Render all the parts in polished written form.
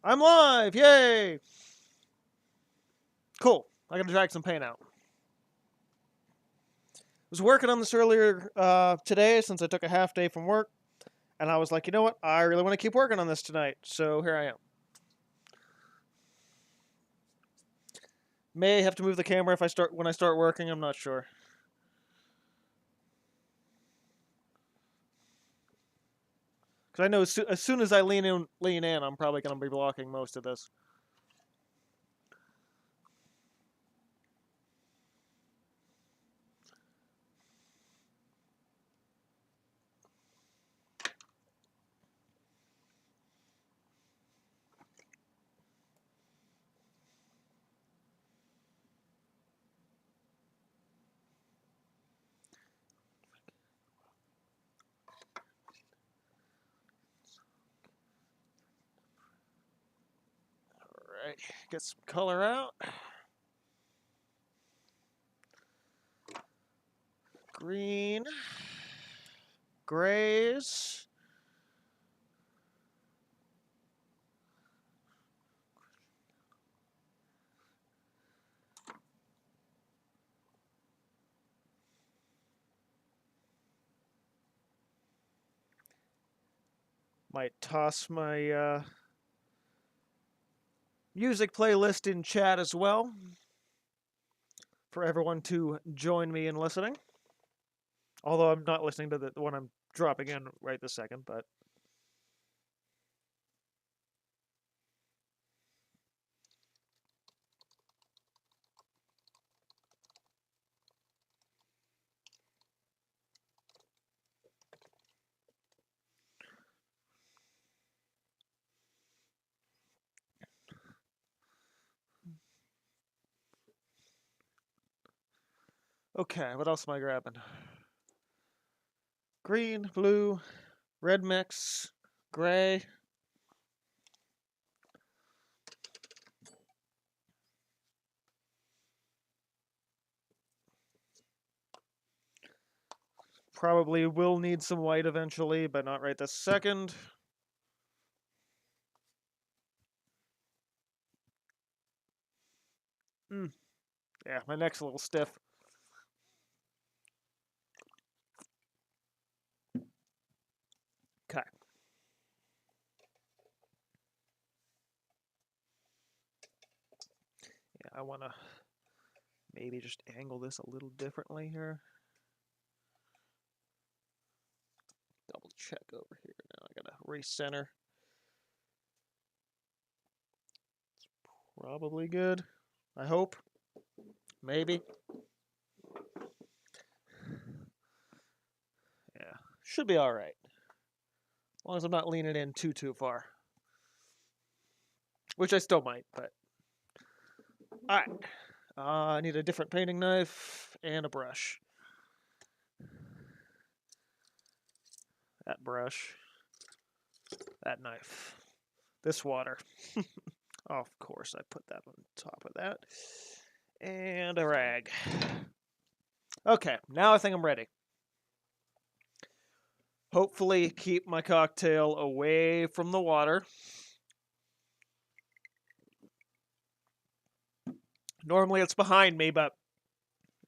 I'm live! Yay! Cool. I gotta drag some paint out. Was working on this earlier today since I took a half day from work, and I was like, you know what? I really want to keep working on this tonight, so here I am. May have to move the camera when I start working. I'm not sure. Because I know as soon as I lean in, I'm probably gonna be blocking most of this. Alright, get some color out. Green. Grays. Might toss my music playlist in chat as well for everyone to join me in listening. Although I'm not listening to the one I'm dropping in right this second, but okay, what else am I grabbing? Green, blue, red mix, gray. Probably will need some white eventually, but not right this second. Yeah, my neck's a little stiff. Okay. Yeah, I want to maybe just angle this a little differently here. Double check over here. Now I gotta recenter. It's probably good. I hope. Maybe. Yeah, should be alright. As long as I'm not leaning in too far. Which I still might, but... Alright. I need a different painting knife and a brush. That brush. That knife. This water. Oh, of course, I put that on top of that. And a rag. Okay, now I think I'm ready. Hopefully keep my cocktail away from the water. Normally it's behind me, but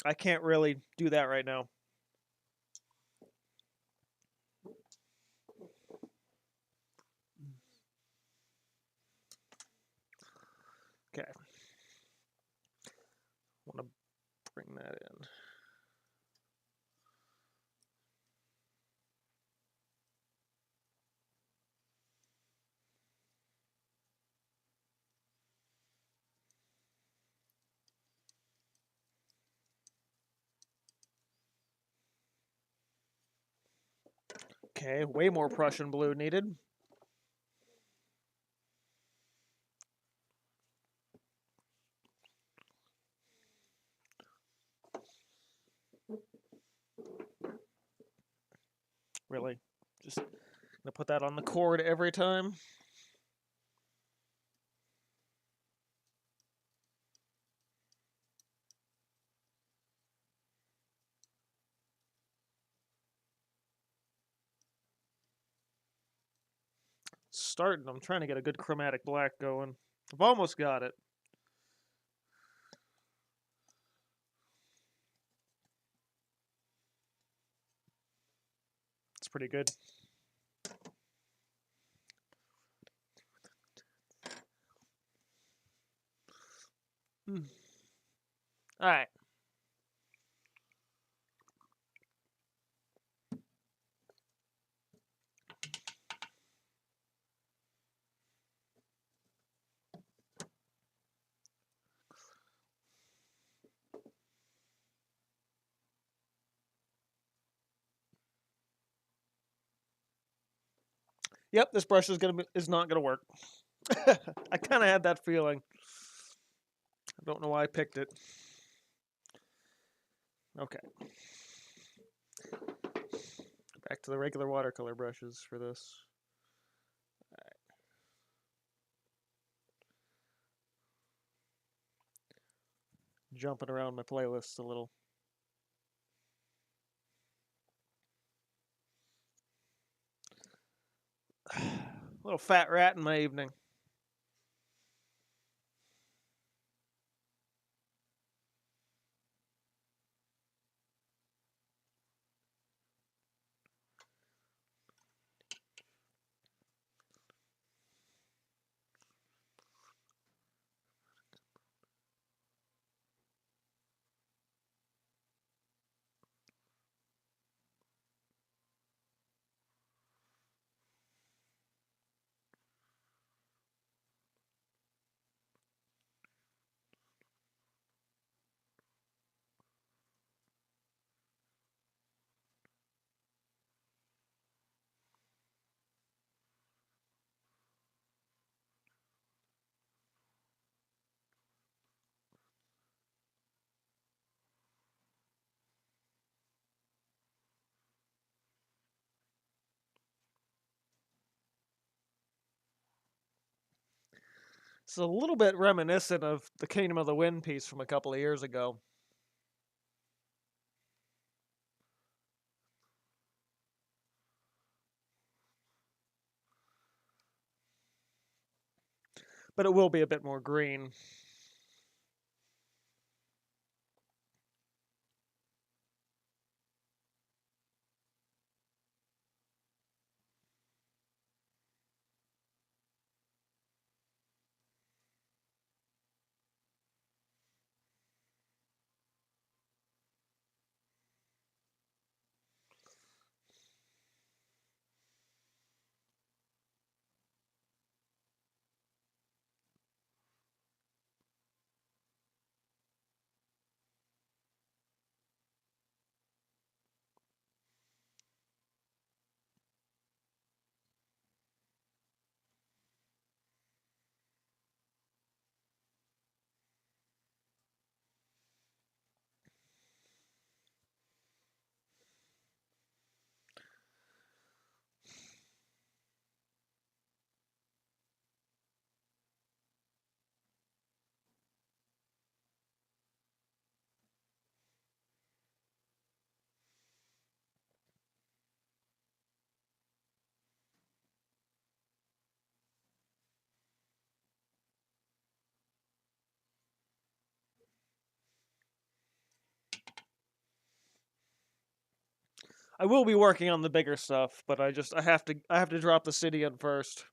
I can't really do that right now. Okay. I want to bring that in. Okay, way more Prussian blue needed. Really, just gonna put that on the cord every time. starting. I'm trying to get a good chromatic black going. I've almost got it. It's pretty good. All right. Yep, this brush is not gonna work. I kind of had that feeling. I don't know why I picked it. Okay. Back to the regular watercolor brushes for this. All right. Jumping around my playlist a little. Little fat rat in my evening. It's a little bit reminiscent of the Kingdom of the Wind piece from a couple of years ago. But it will be a bit more green. I will be working on the bigger stuff, but I have to drop the city in first.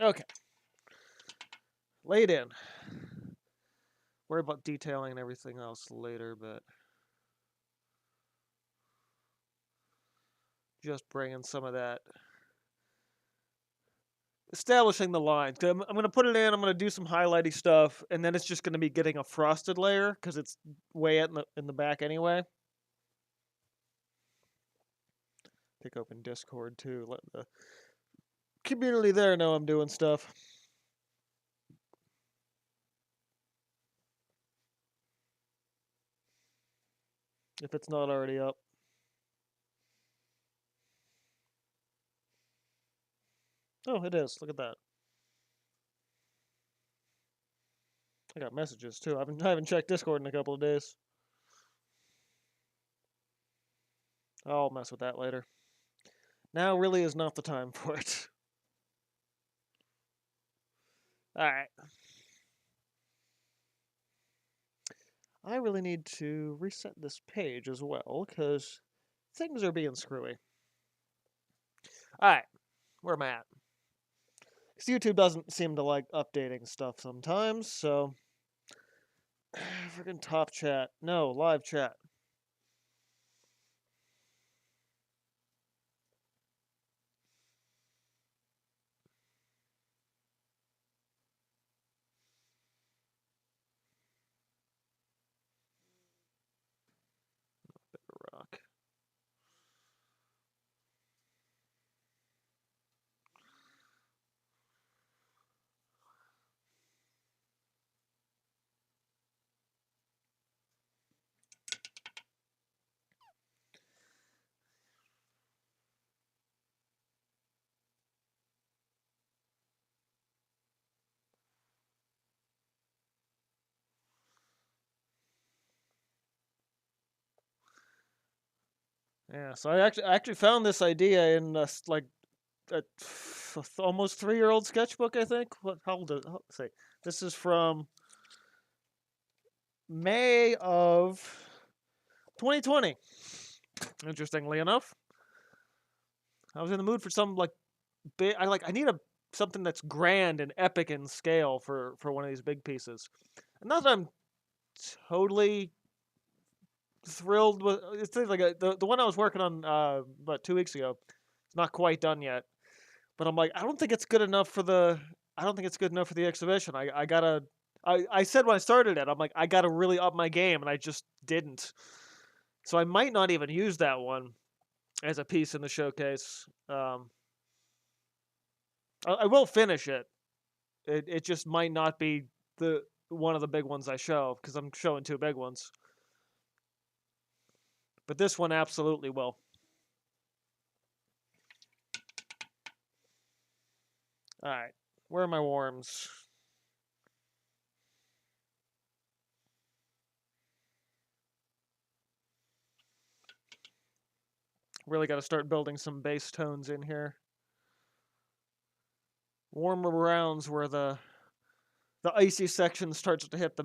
Okay. Laid in. Worry about detailing and everything else later, but just bringing some of that. Establishing the lines. I'm going to put it in, I'm going to do some highlighty stuff, and then it's just going to be getting a frosted layer because it's way out in the back anyway. Pick open Discord too. Let the community there know I'm doing stuff. If it's not already up. Oh, it is. Look at that. I got messages too. I haven't checked Discord in a couple of days. I'll mess with that later. Now really is not the time for it. Alright. I really need to reset this page as well, because things are being screwy. Alright, where am I at? Because YouTube doesn't seem to like updating stuff sometimes, so... Freaking top chat. No, live chat. Rock. Yeah, so I actually found this idea in like a almost 3-year-old sketchbook, I think. How old is it? Let's see. This is from May of 2020. Interestingly enough, I was in the mood for some like big. I need something that's grand and epic in scale for one of these big pieces. And not that I'm totally thrilled with. It's like the one I was working on about 2 weeks ago. It's not quite done yet, but I'm like, I don't think it's good enough for the. I don't think it's good enough for the exhibition. I gotta. I said when I started it, I'm like, I gotta really up my game, and I just didn't. So I might not even use that one as a piece in the showcase. I will finish it. It just might not be the one of the big ones I show because I'm showing 2 big ones. But this one absolutely will. All right, where are my worms? Really got to start building some base tones in here. Warmer browns where the icy section starts to hit the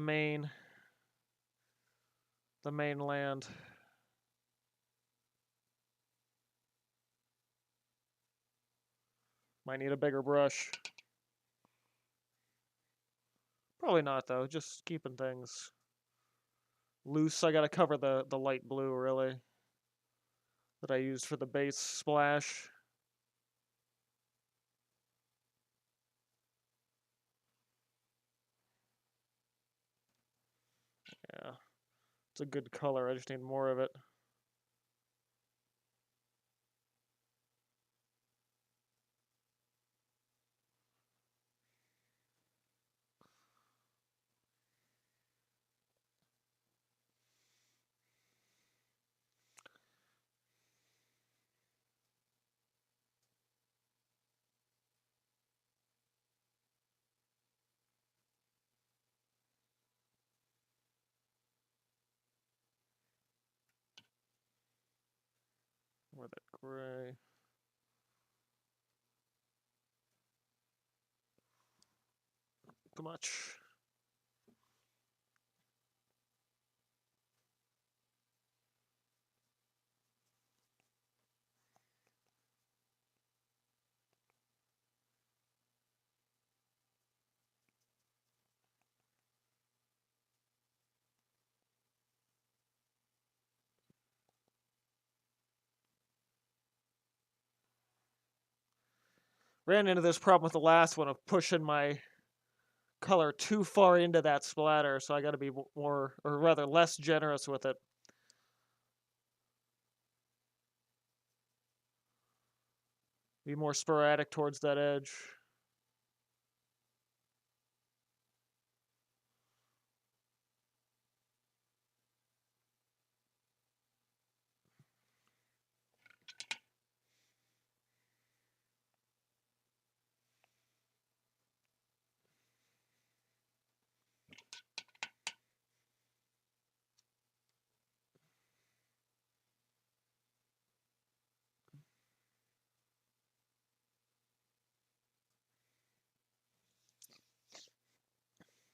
mainland. Might need a bigger brush. Probably not though, just keeping things loose. I gotta cover the light blue really that I used for the base splash. Yeah, it's a good color. I just need more of it. More of that gray. Too much. Ran into this problem with the last one of pushing my color too far into that splatter, so I got to be more, or rather less generous with it. Be more sporadic towards that edge.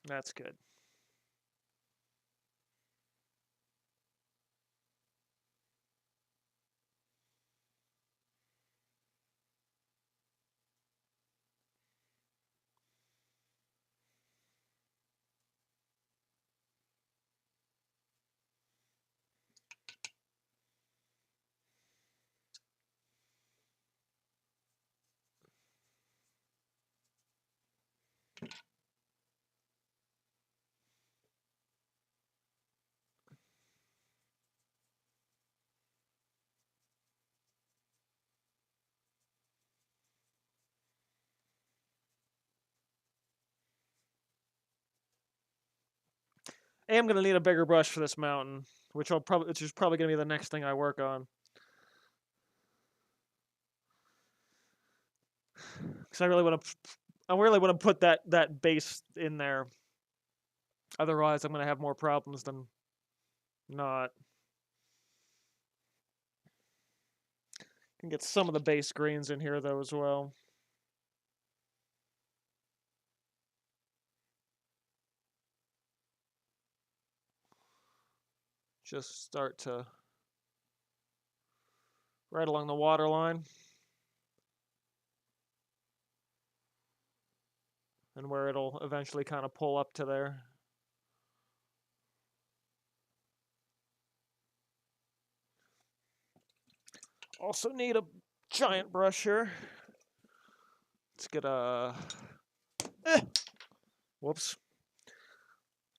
That's good. I am going to need a bigger brush for this mountain, which is probably going to be the next thing I work on. Because I really want to put that base in there. Otherwise, I'm going to have more problems than not. Can get some of the base greens in here though as well. Just start to right along the water line. And where it'll eventually kind of pull up to there. Also need a giant brush here. Let's get a... Whoops.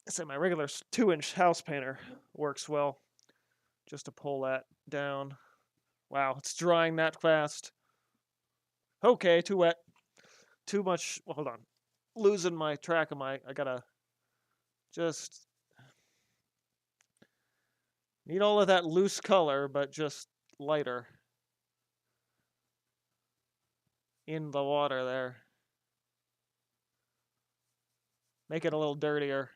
I said my regular 2-inch house painter works well. Just to pull that down. Wow, it's drying that fast. Okay, too wet. Too much... Well, hold on. Losing my track of I gotta just... Need all of that loose color, but just lighter. In the water there. Make it a little dirtier.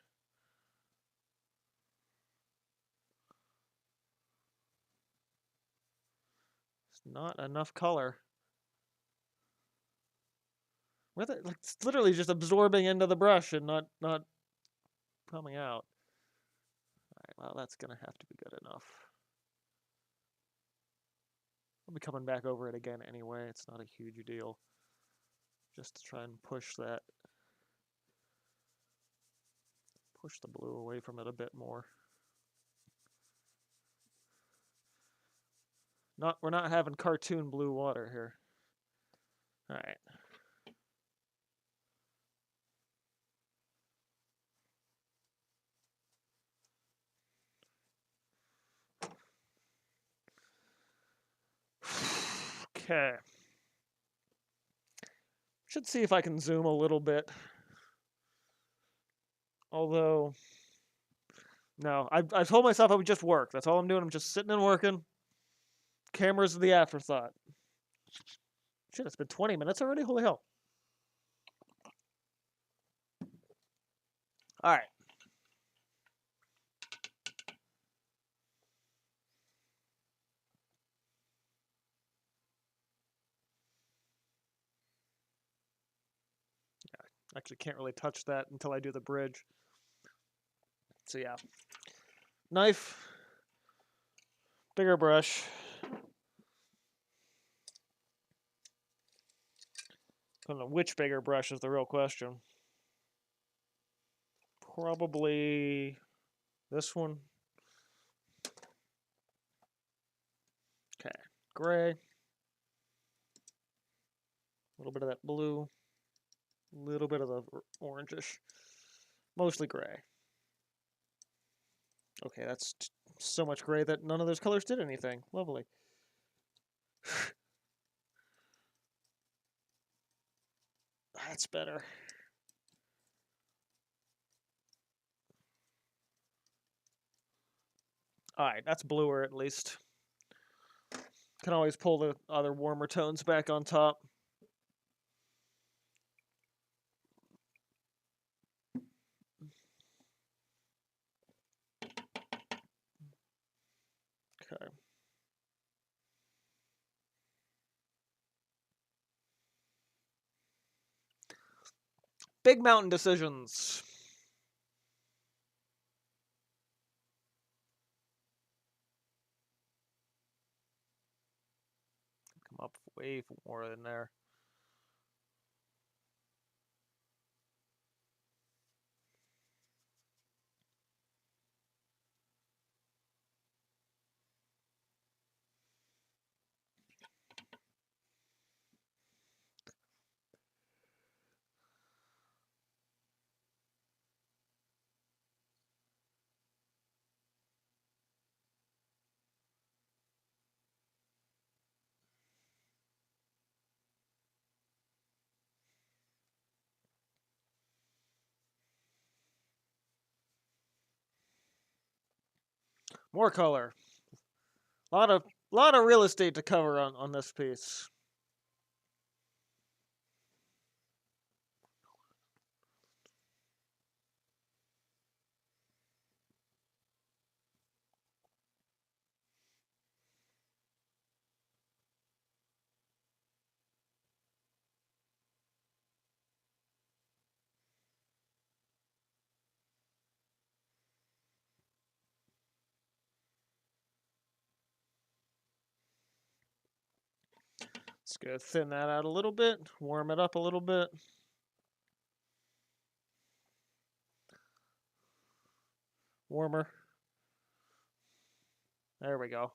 It's not enough color. It's literally just absorbing into the brush and not coming out. Alright, well that's gonna have to be good enough. I'll be coming back over it again anyway, it's not a huge deal. Just to try and push the blue away from it a bit more. We're not having cartoon blue water here. Alright. Okay. Should see if I can zoom a little bit. Although, no, I told myself I would just work. That's all I'm doing. I'm just sitting and working. Camera's the afterthought. Shit, it's been 20 minutes already? Holy hell. Alright. Actually can't really touch that until I do the bridge. So yeah. Knife. Bigger brush. I don't know which bigger brush is the real question. Probably this one. Okay. Gray. A little bit of that blue, a little bit of the orangish, mostly gray. Okay, that's so much gray that none of those colors did anything. Lovely. That's better. Alright, that's bluer at least. Can always pull the other warmer tones back on top. Okay. Big mountain decisions. Come up way more than there. More color. Lot of real estate to cover on this piece. Let's go thin that out a little bit, warm it up a little bit. Warmer. There we go.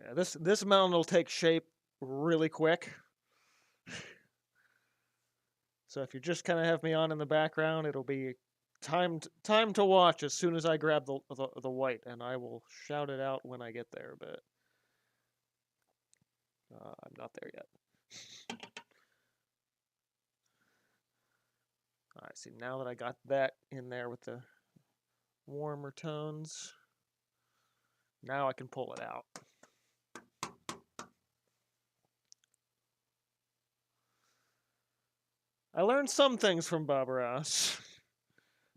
Yeah, this mountain will take shape really quick. So if you just kind of have me on in the background, it'll be time to watch as soon as I grab the white, and I will shout it out when I get there. But I'm not there yet. All right, see, now that I got that in there with the warmer tones, now I can pull it out. I learned some things from Bob Ross.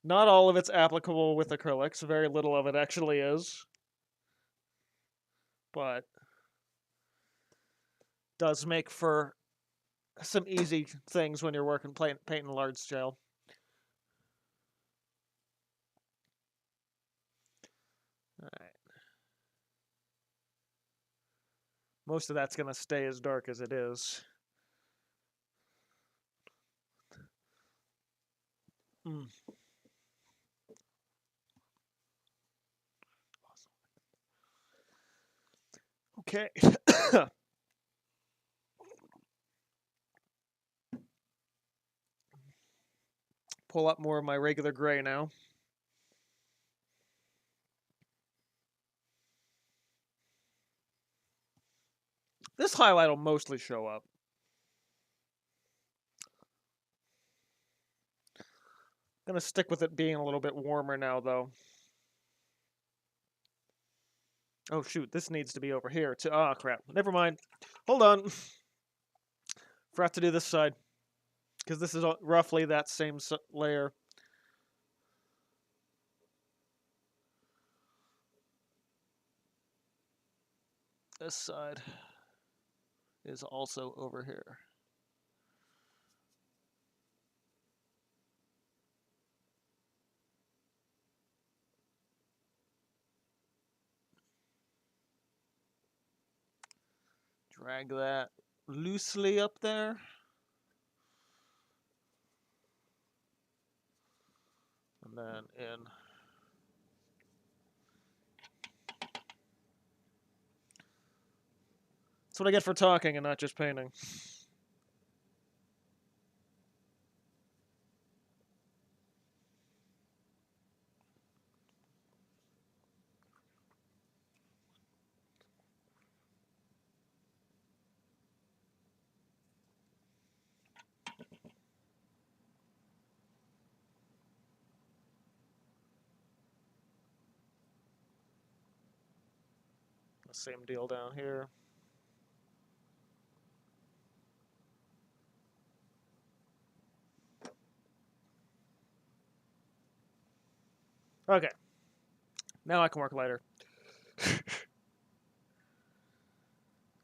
Not all of it's applicable with acrylics. Very little of it actually is. But does make for some easy things when you're working painting large scale. All right. Most of that's going to stay as dark as it is. Mm. Okay. Pull up more of my regular gray now. This highlight will mostly show up. Gonna stick with it being a little bit warmer now, though. Oh, shoot, this needs to be over here, too. Ah, crap. Never mind. Hold on. Forgot to do this side. Because this is roughly that same layer. This side is also over here. Drag that loosely up there. And then in. That's what I get for talking and not just painting. The same deal down here. Okay. Now I can work lighter.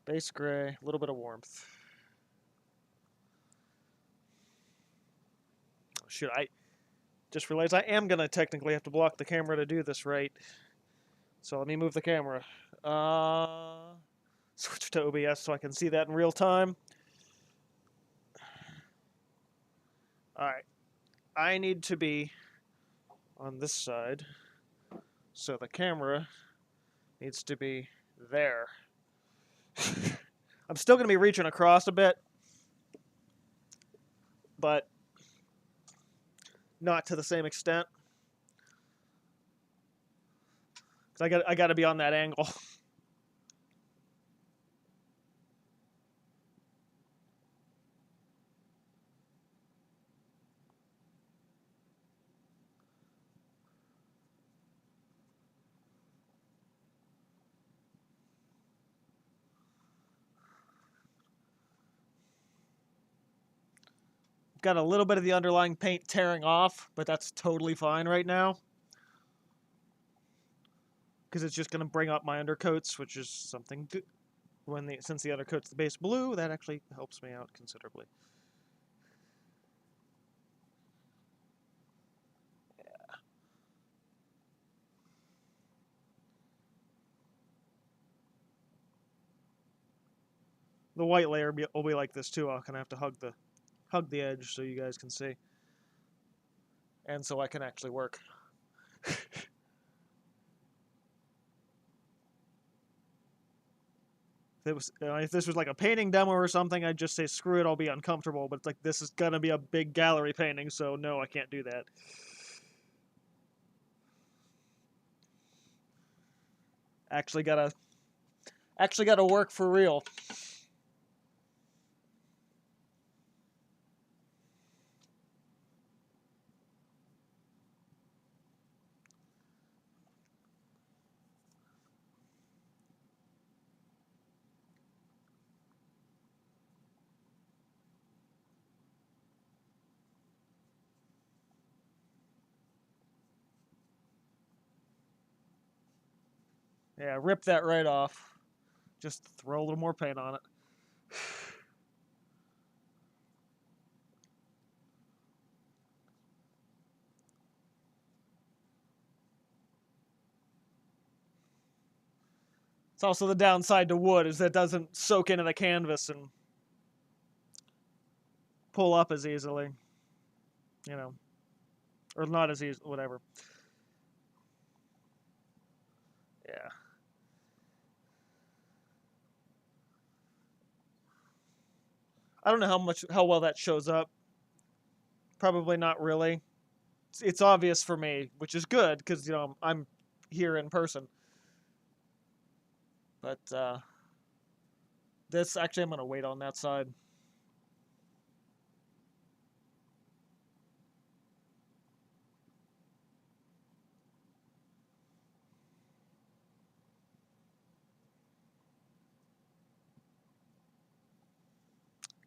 Base gray, a little bit of warmth. Oh, shoot, I just realized I am going to technically have to block the camera to do this right. So let me move the camera. Switch to OBS so I can see that in real time. Alright. I need to be on this side. So the camera needs to be there. I'm still going to be reaching across a bit, but not to the same extent. Because I got to be on that angle. Got a little bit of the underlying paint tearing off, but that's totally fine right now. Because it's just going to bring up my undercoats, which is something good. Since the undercoat's the base blue, that actually helps me out considerably. Yeah. The white layer will be like this too. I'll kind of have to hug the edge so you guys can see, and so I can actually work. If this was like a painting demo or something, I'd just say screw it, I'll be uncomfortable. But it's like this is gonna be a big gallery painting, so no, I can't do that. Actually gotta work for real. Yeah, rip that right off. Just throw a little more paint on it. It's also the downside to wood is that it doesn't soak into the canvas and pull up as easily. You know, or not as easy, whatever. Yeah. I don't know how well that shows up. Probably not really. It's obvious for me, which is good because you know I'm here in person. But this actually I'm gonna wait on that side.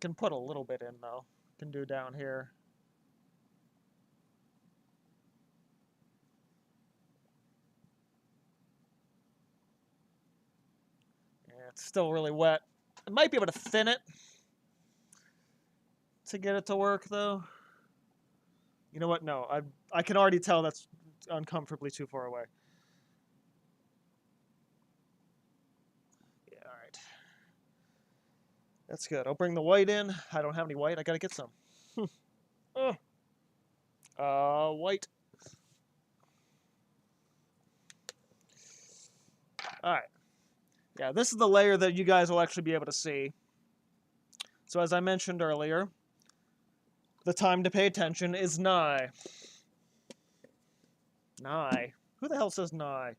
Can put a little bit in though. Can do down here. Yeah, it's still really wet. I might be able to thin it to get it to work though. You know what? No, I can already tell that's uncomfortably too far away. Yeah, all right. That's good. I'll bring the white in. I don't have any white. I gotta get some. White. Alright. Yeah, this is the layer that you guys will actually be able to see. So as I mentioned earlier, the time to pay attention is nigh. Nigh. Who the hell says nigh?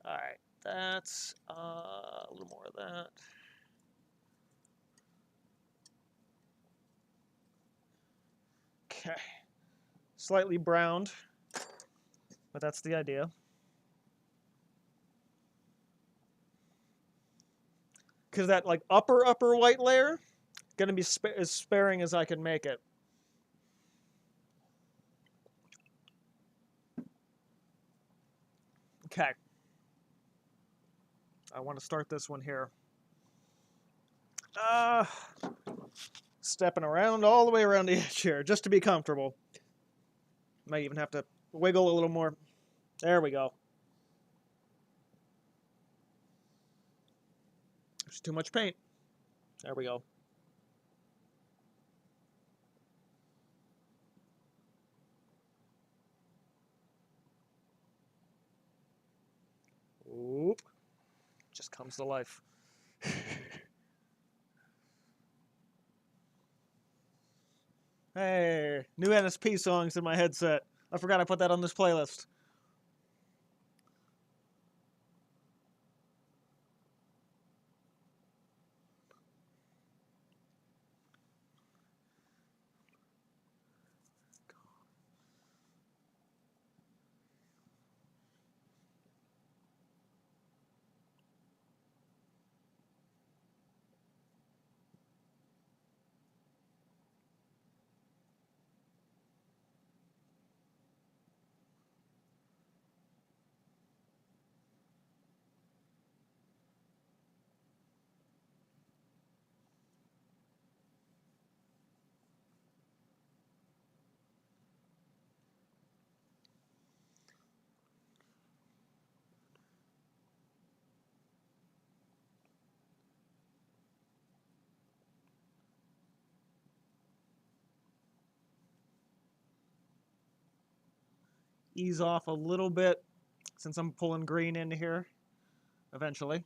Alright, that's a little more of that. Okay. Slightly browned, but that's the idea. Because that like upper white layer, gonna be as sparing as I can make it. Okay. I want to start this one here. Stepping around all the way around the edge here, just to be comfortable. Might even have to wiggle a little more. There we go. There's too much paint. There we go. Oop. Just comes to life. Hey, new NSP songs in my headset. I forgot I put that on this playlist. Ease off a little bit since I'm pulling green into here eventually.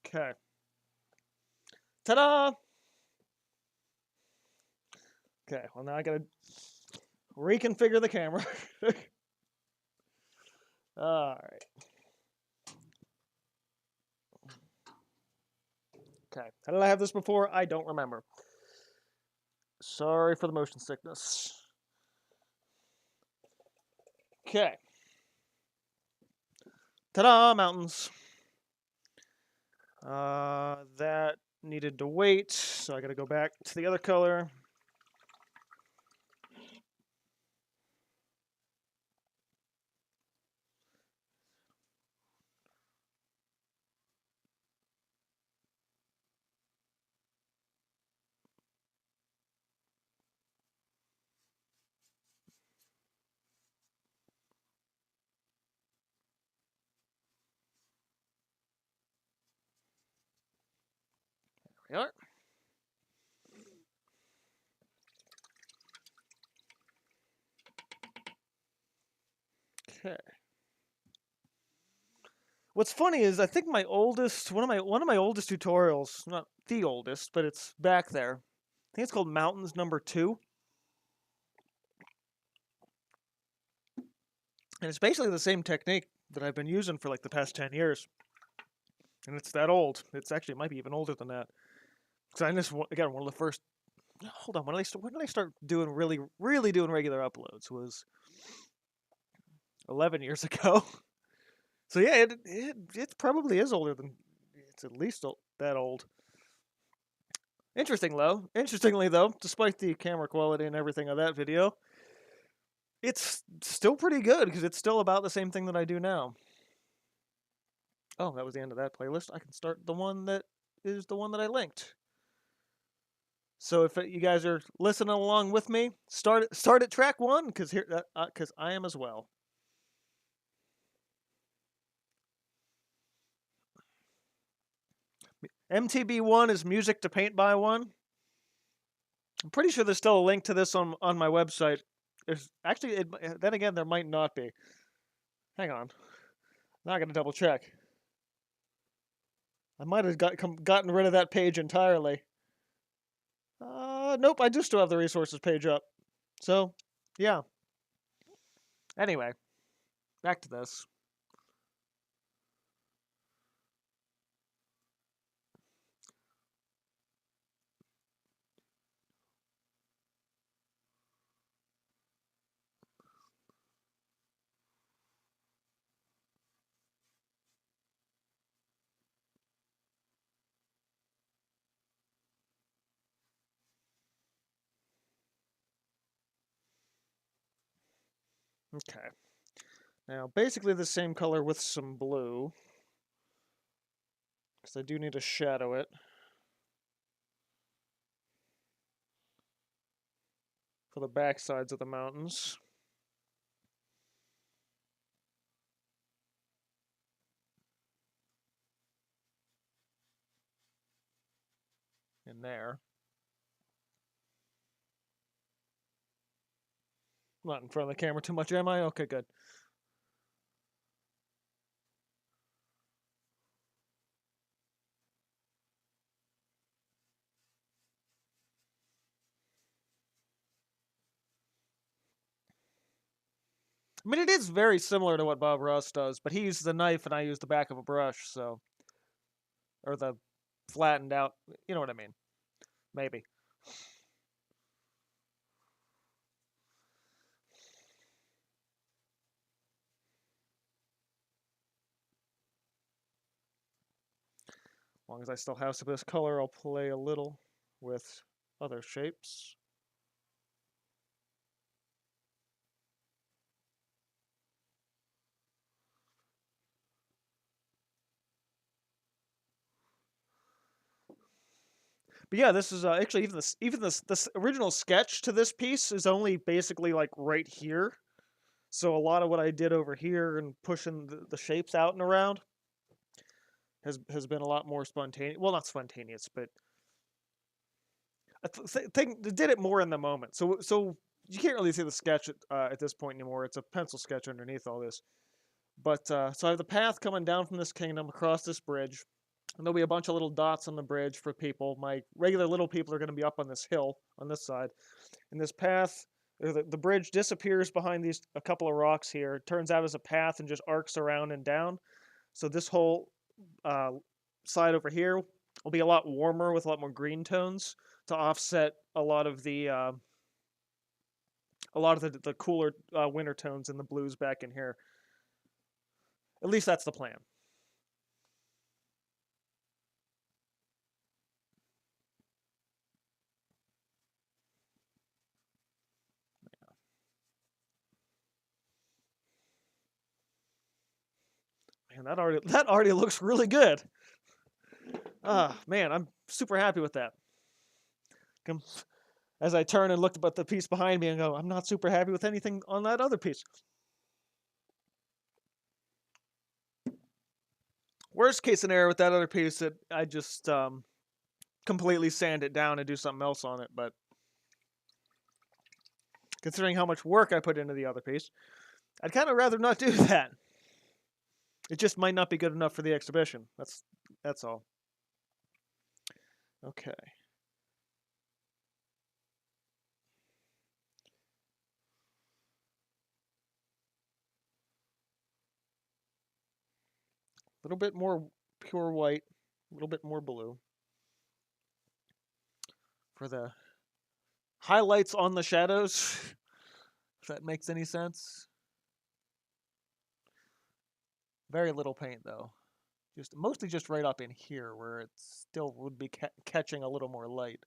Okay. Ta-da! Okay, well now I gotta reconfigure the camera. Alright. Okay, how did I have this before? I don't remember. Sorry for the motion sickness. Okay. Ta-da, mountains. That needed to wait, so I gotta go back to the other color. There we are. Okay. What's funny is I think my oldest one of my oldest tutorials, not the oldest, but it's back there. I think it's called Mountains Number 2. And it's basically the same technique that I've been using for like the past 10 years. And it's that old. It's actually, it might be even older than that. Because I just, again, one of the first, hold on, when did I start doing really doing regular uploads? Was 11 years ago. So yeah, it probably is older than, it's at least that old. Interestingly though, despite the camera quality and everything of that video, it's still pretty good because it's still about the same thing that I do now. Oh, that was the end of that playlist. I can start the one that is the one that I linked. So if you guys are listening along with me, start at track 1 because I am as well. MTB1 is music to paint by 1. I'm pretty sure there's still a link to this on my website. There's actually then again there might not be. Hang on, now I got to double check. I might have gotten rid of that page entirely. Nope, I do still have the resources page up. So, yeah. Anyway, back to this. Okay. Now, basically the same color with some blue. Because I do need to shadow it. For the back sides of the mountains. In there. I'm not in front of the camera too much, am I? Okay, good. I mean, it is very similar to what Bob Ross does, but he uses the knife and I use the back of a brush, so... Or the flattened out... You know what I mean. Maybe. As long as I still have some of this color, I'll play a little with other shapes. But yeah, this is actually even this original sketch to this piece is only basically like right here. So a lot of what I did over here and pushing the shapes out and around has been a lot more spontaneous. Well, not spontaneous, but I think did it more in the moment. So you can't really see the sketch at this point anymore. It's a pencil sketch underneath all this. But so I have the path coming down from this kingdom across this bridge. And there'll be a bunch of little dots on the bridge for people. My regular little people are going to be up on this hill on this side. And this path, the bridge disappears behind these a couple of rocks here. It turns out as a path and just arcs around and down. So this whole uh, side over here will be a lot warmer with a lot more green tones to offset a lot of the cooler winter tones and the blues back in here. At least that's the plan. Man, that already looks really good. Ah, man, I'm super happy with that. As I turn and look at the piece behind me and go, I'm not super happy with anything on that other piece. Worst case scenario with that other piece, that I just completely sand it down and do something else on it. But considering how much work I put into the other piece, I'd kind of rather not do that. It just might not be good enough for the exhibition. That's all. Okay. A little bit more pure white, a little bit more blue. For the highlights on the shadows, if that makes any sense. Very little paint though. Mostly just right up in here where it still would be catching a little more light.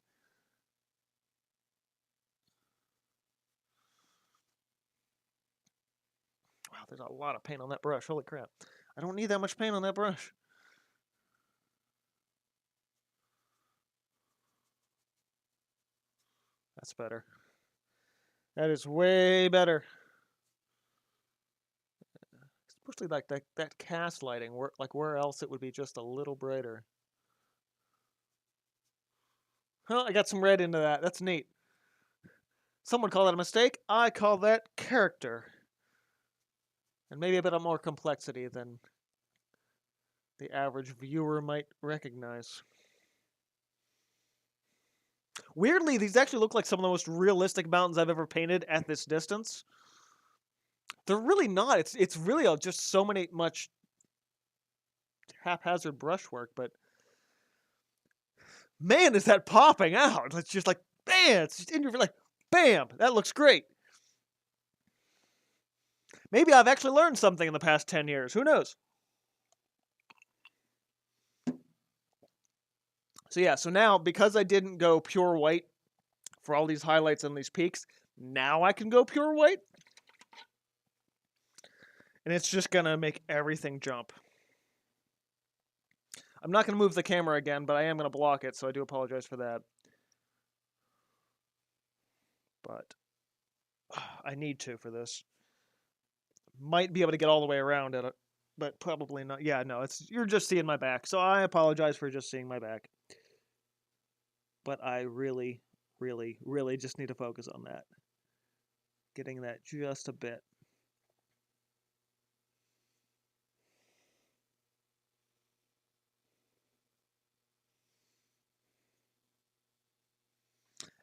Wow, there's a lot of paint on that brush. Holy crap. I don't need that much paint on that brush. That's better. That is way better. Especially like that cast lighting, where else it would be just a little brighter. Well, I got some red into that. That's neat. Some would call that a mistake. I call that character. And maybe a bit of more complexity than the average viewer might recognize. Weirdly, these actually look like some of the most realistic mountains I've ever painted at this distance. They're really not. It's really just so much haphazard brushwork, but man, is that popping out! It's just like, bam! It's just in your like, bam! That looks great. Maybe I've actually learned something in the past 10 years. Who knows? So yeah, so now, because I didn't go pure white for all these highlights and these peaks, now I can go pure white. And it's just going to make everything jump. I'm not going to move the camera again, but I am going to block it, so I do apologize for that. But I need to for this. Might be able to get all the way around it, but probably not. Yeah, no, you're just seeing my back, so I apologize for just seeing my back. But I really, really, really just need to focus on that. Getting that just a bit.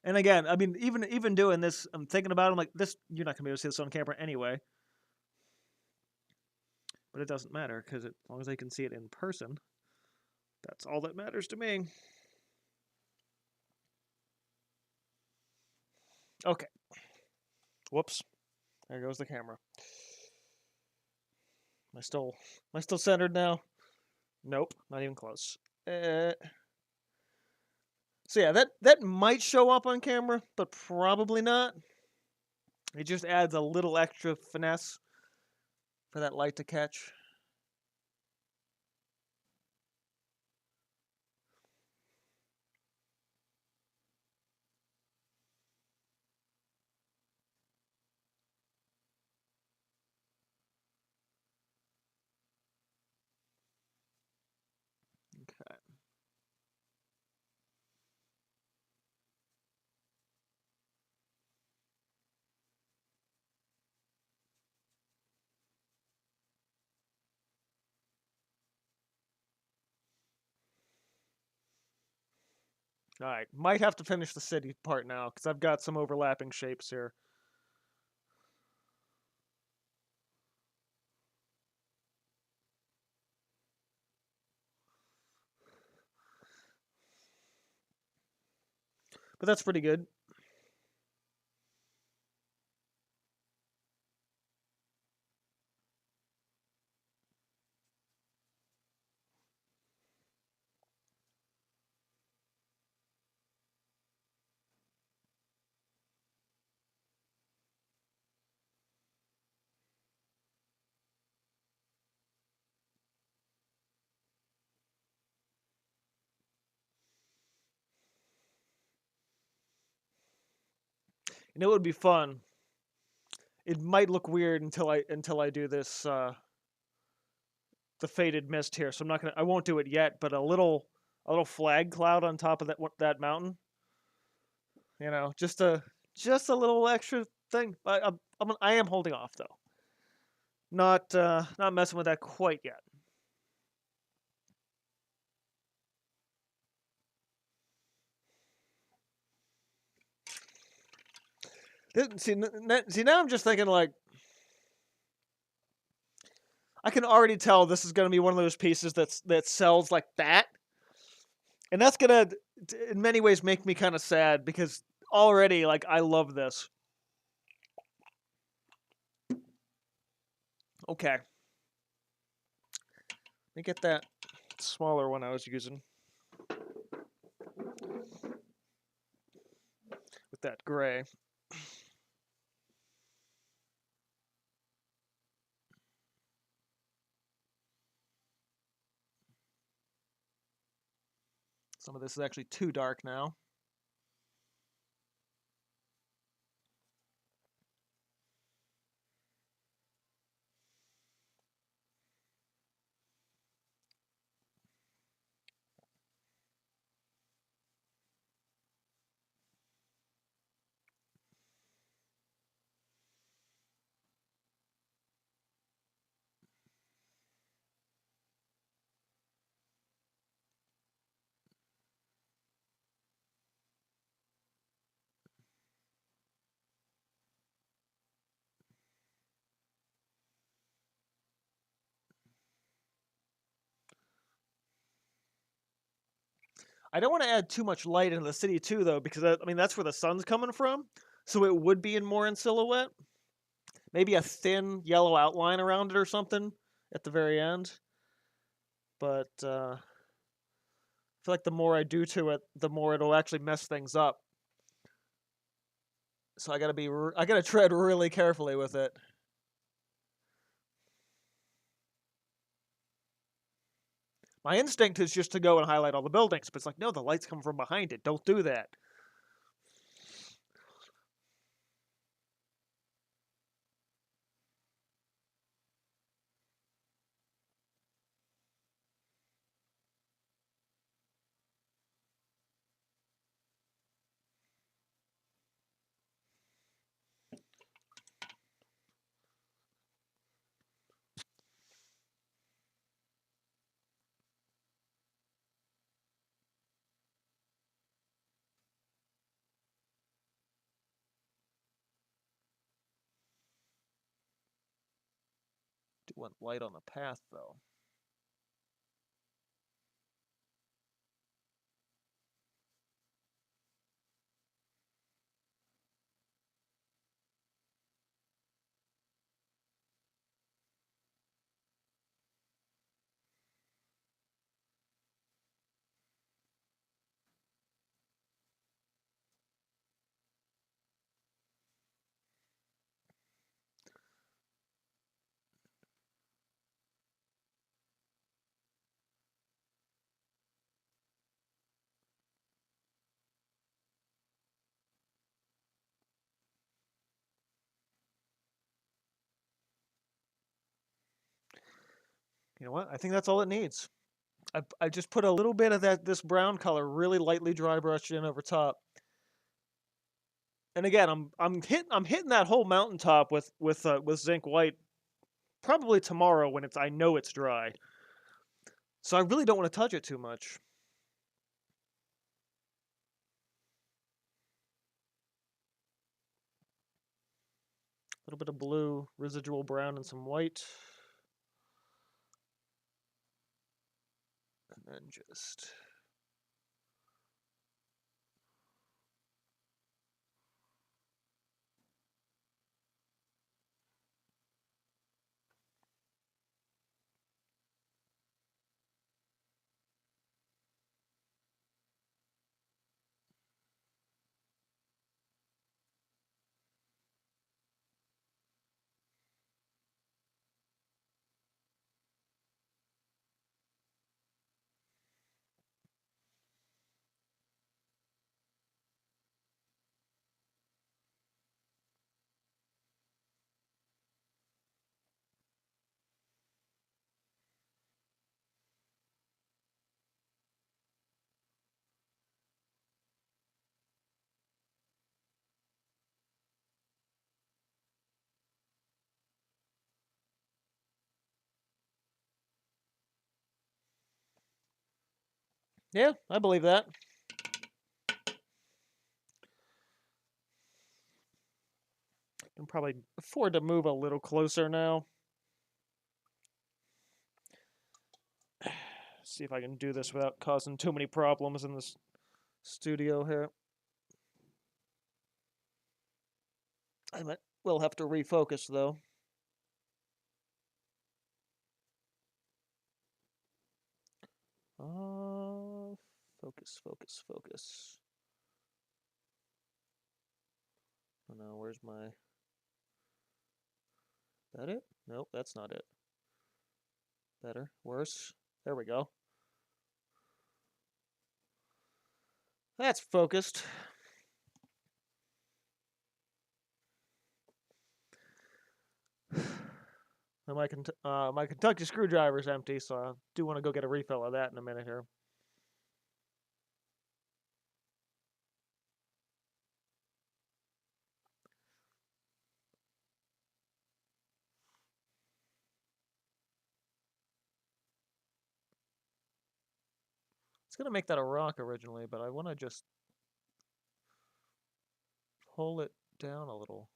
And again, I mean, even doing this, I'm thinking about it, I'm like, this, you're not going to be able to see this on camera anyway. But it doesn't matter, because as long as I can see it in person, that's all that matters to me. Okay. Whoops. There goes the camera. Am I still centered now? Nope, not even close. So yeah, that might show up on camera, but probably not. It just adds a little extra finesse for that light to catch. Okay. All right, might have to finish the city part now, because I've got some overlapping shapes here. But that's pretty good. And it would be fun. It might look weird until I do this the faded mist here. So I won't do it yet, but a little flag cloud on top of that mountain. You know, just a little extra thing. I am holding off though. Not messing with that quite yet. See, now I'm just thinking like, I can already tell this is going to be one of those pieces that sells like that, and that's gonna, in many ways, make me kind of sad because already, like, I love this. Okay, let me get that smaller one I was using with that gray. Some of this is actually too dark now. I don't want to add too much light into the city too, though, because I mean that's where the sun's coming from, so it would be in more in silhouette. Maybe a thin yellow outline around it or something at the very end. But I feel like the more I do to it, the more it'll actually mess things up. So I gotta tread really carefully with it. My instinct is just to go and highlight all the buildings, but it's like, no, the light's come from behind it. Don't do that. Do want light on the path, though. You know what? I think that's all it needs. I just put a little bit of this brown color really lightly dry brushed in over top. And again, I'm hitting that whole mountaintop with zinc white probably tomorrow when I know it's dry. So I really don't want to touch it too much. A little bit of blue, residual brown, and some white. And then just yeah, I believe that. I can probably afford to move a little closer now. See if I can do this without causing too many problems in this studio here. I will have to refocus though. Focus, focus, focus. Oh no, where's my... That it? Nope, that's not it. Better, worse. There we go. That's focused. And my Kentucky screwdriver is empty, so I do want to go get a refill of that in a minute here. It's gonna make that a rock originally, but I want to just pull it down a little.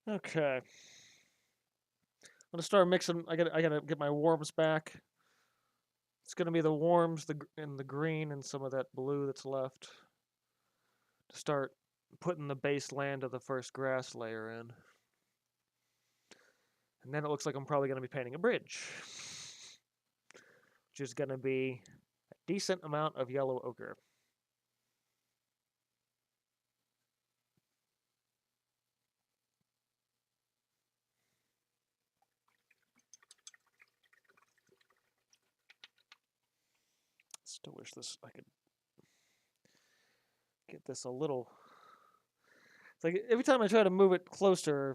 Okay. I'm gonna start mixing. I gotta get my warms back. It's gonna be the warms, and the green, and some of that blue that's left. To start putting the base land of the first grass layer in. And then it looks like I'm probably gonna be painting a bridge, which is gonna be a decent amount of yellow ochre. Still wish I could get this a little. It's like every time I try to move it closer,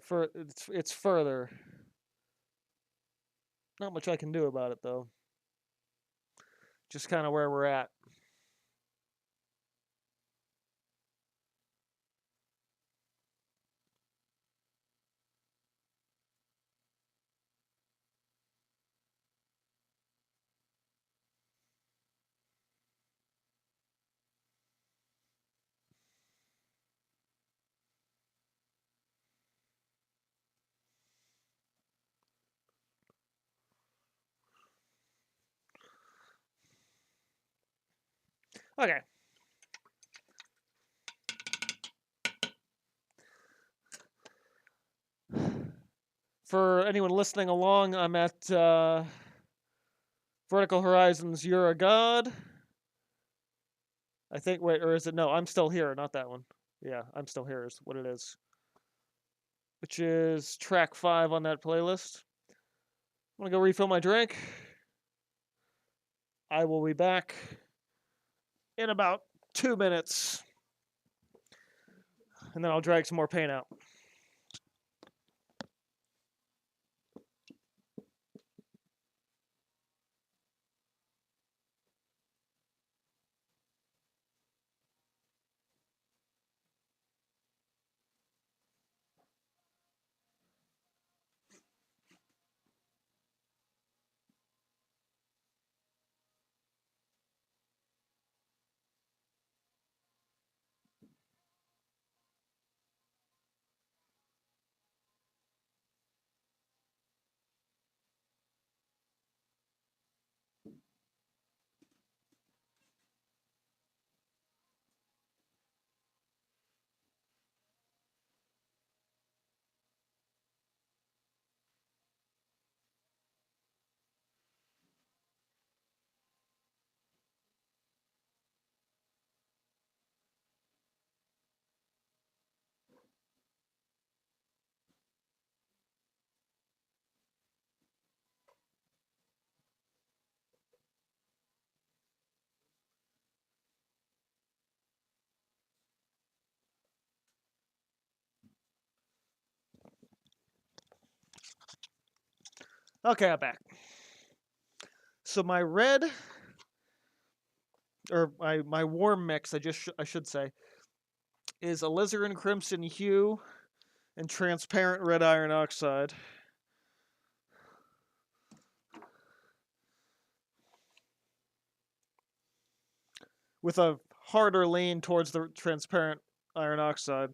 it's further. Not much I can do about it though. Just kind of where we're at. Okay. For anyone listening along, I'm at Vertical Horizons. You're a God. I think. Wait, or is it no? I'm still here. Not that one. Yeah, I'm still here is what it is. Which is track 5 on that playlist. I'm gonna go refill my drink. I will be back in about 2 minutes, and then I'll drag some more paint out. Okay, I'm back. So my red, or my warm mix, I should say, is alizarin crimson hue and transparent red iron oxide. With a harder lean towards the transparent iron oxide.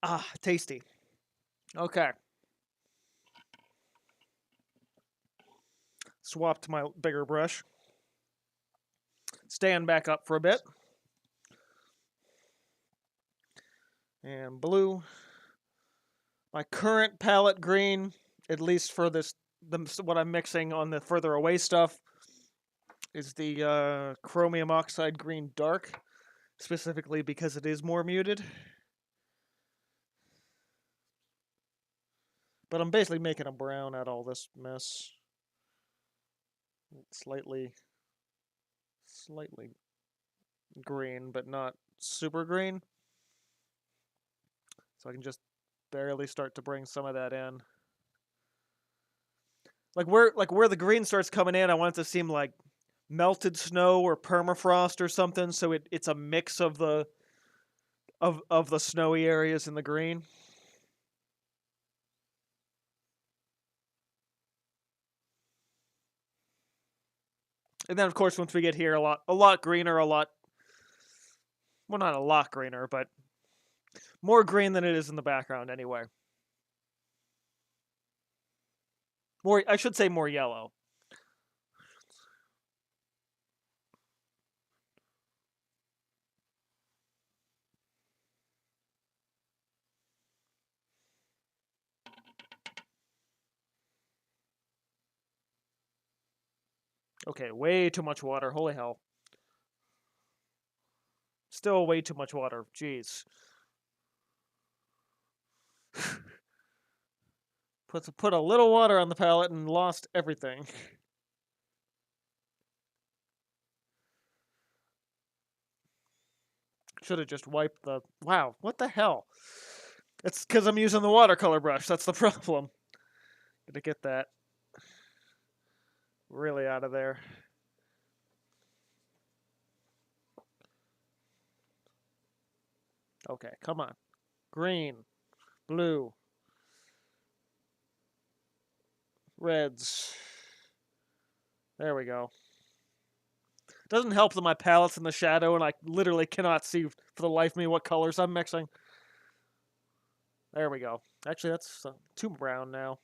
Ah, tasty. Okay. Swap to my bigger brush. Stand back up for a bit. And blue. My current palette green, at least for what I'm mixing on the further away stuff, is the chromium oxide green dark, specifically because it is more muted. But I'm basically making a brown out of all this mess. Slightly green, but not super green. So I can just barely start to bring some of that in. Like where the green starts coming in, I want it to seem like melted snow or permafrost or something, so it's a mix of the snowy areas in the green. And then of course once we get here, a lot greener, well, not a lot greener, but more green than it is in the background anyway. I should say more yellow. Okay, way too much water. Holy hell. Still way too much water. Jeez. Put a little water on the palette and lost everything. Should have just wiped the... Wow, what the hell? It's because I'm using the watercolor brush. That's the problem. Gotta get that really out of there. Okay, come on. Green, blue, reds. There we go. Doesn't help that my palette's in the shadow and I literally cannot see for the life of me what colors I'm mixing. There we go. Actually, that's too brown now.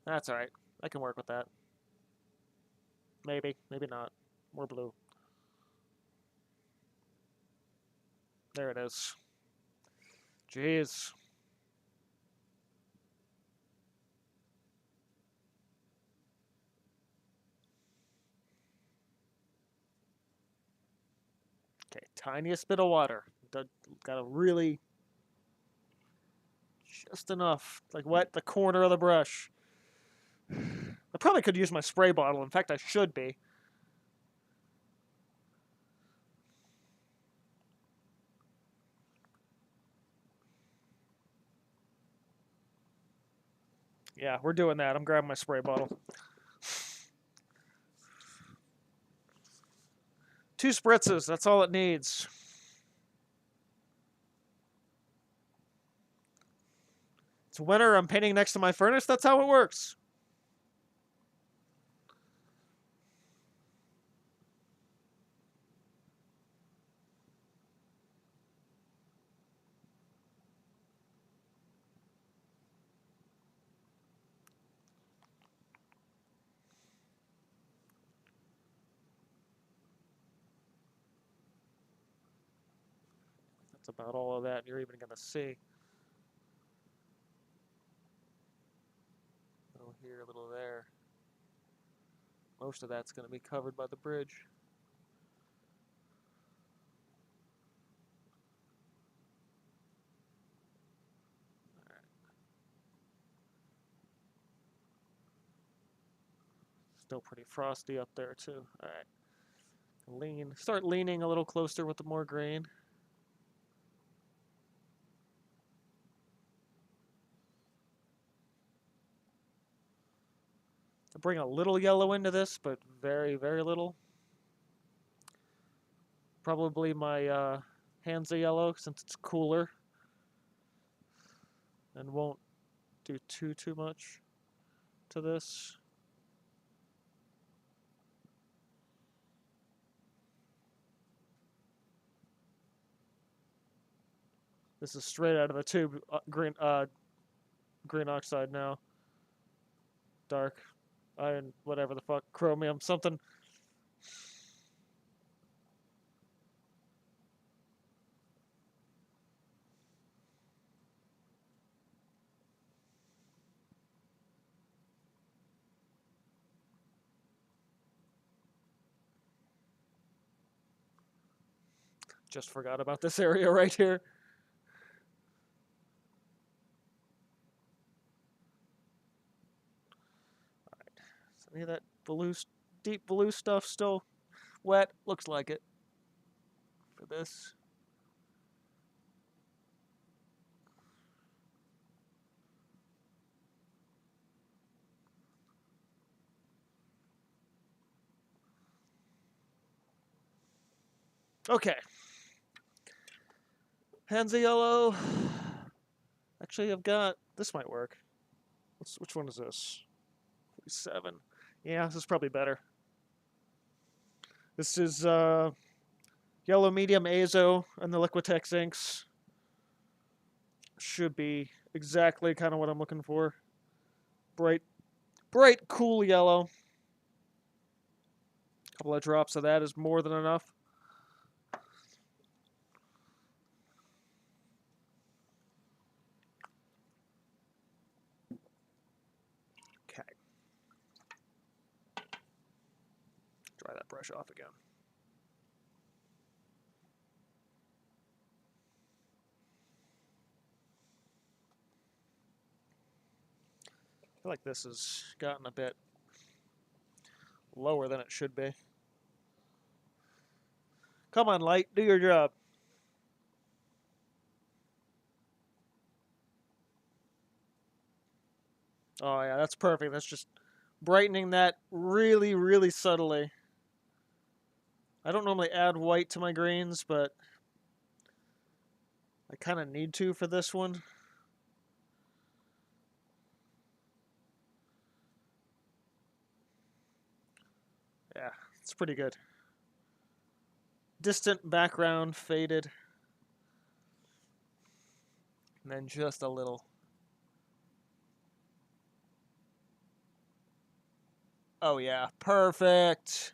That's alright. I can work with that. Maybe. Maybe not. More blue. There it is. Jeez. Okay, tiniest bit of water. Gotta really... Just enough. Like wet the corner of the brush. I probably could use my spray bottle. In fact, I should be. Yeah, we're doing that. I'm grabbing my spray bottle. 2 spritzes, that's all it needs. It's winter, I'm painting next to my furnace, that's how it works. That's about all of that you're even going to see. A little here, a little there. Most of that's going to be covered by the bridge. Still pretty frosty up there too. All right. Start leaning a little closer with the more grain. I bring a little yellow into this, but very, very little. Probably my Hansa yellow, since it's cooler. And won't do too much to this. This is straight out of the tube, green oxide now. Dark, iron, whatever the fuck, chromium, something. Just forgot about this area right here. All right, is any of that blue, deep blue stuff still wet? Looks like it for this. Okay. Hansa yellow. Actually, I've got, this might work. Which one is this? 47. Yeah, this is probably better. This is yellow medium azo and the Liquitex inks. Should be exactly kind of what I'm looking for. Bright, cool yellow. A couple of drops of that is more than enough. Okay. Dry that brush off again. I feel like this has gotten a bit lower than it should be. Come on, light, do your job. Oh yeah, that's perfect. That's just brightening that really, really subtly. I don't normally add white to my greens, but I kind of need to for this one. Yeah, it's pretty good. Distant background, faded. And then just a little. Oh yeah, perfect.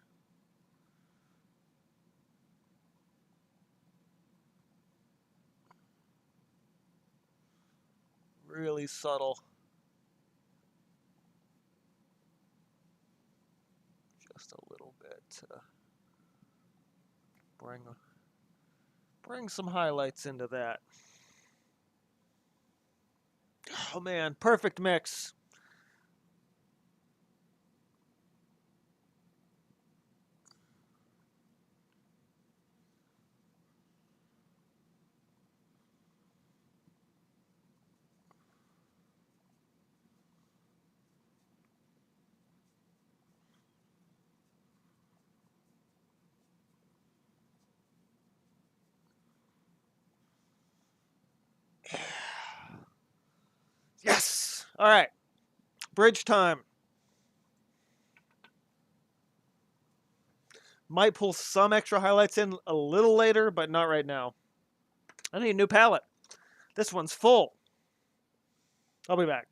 Really subtle. Just a little bit to bring some highlights into that. Oh man, perfect mix. Yes! All right. Bridge time. Might pull some extra highlights in a little later, but not right now. I need a new palette. This one's full. I'll be back.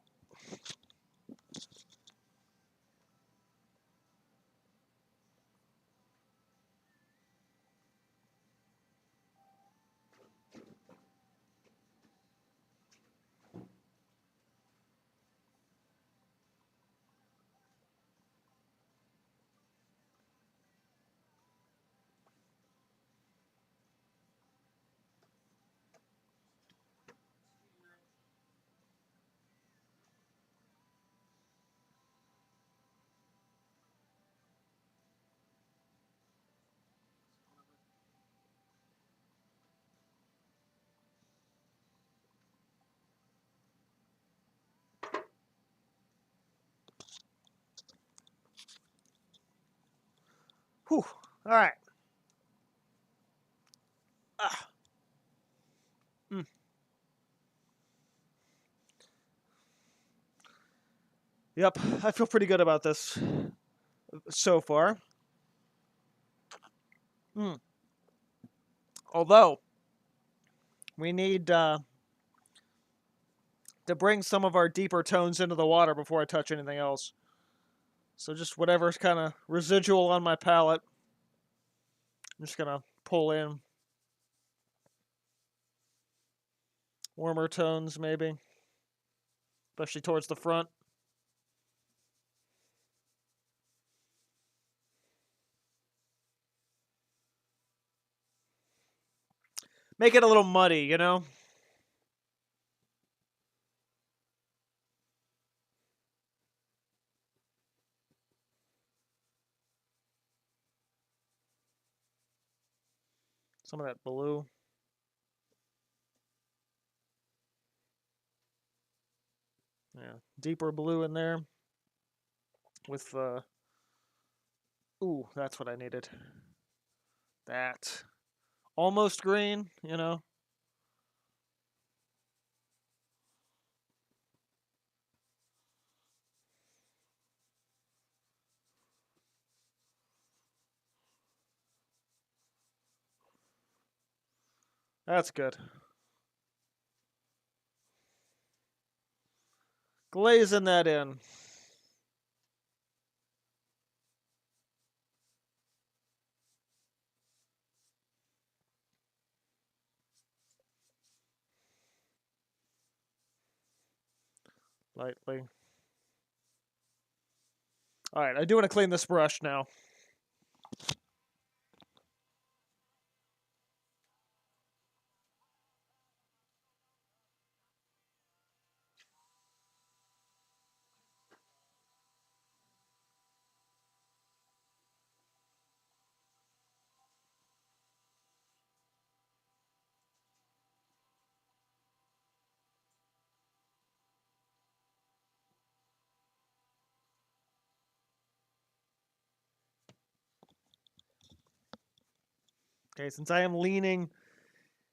Whew. All right. Ah. Mm. Yep, I feel pretty good about this so far. Mm. Although, we need to bring some of our deeper tones into the water before I touch anything else. So just whatever's kind of residual on my palette, I'm just going to pull in. Warmer tones, maybe. Especially towards the front. Make it a little muddy, you know? Some of that blue. Yeah, deeper blue in there. With, ooh, that's what I needed. That. Almost green, you know? That's good. Glazing that in. Lightly. Alright, I do want to clean this brush now. Okay, since I am leaning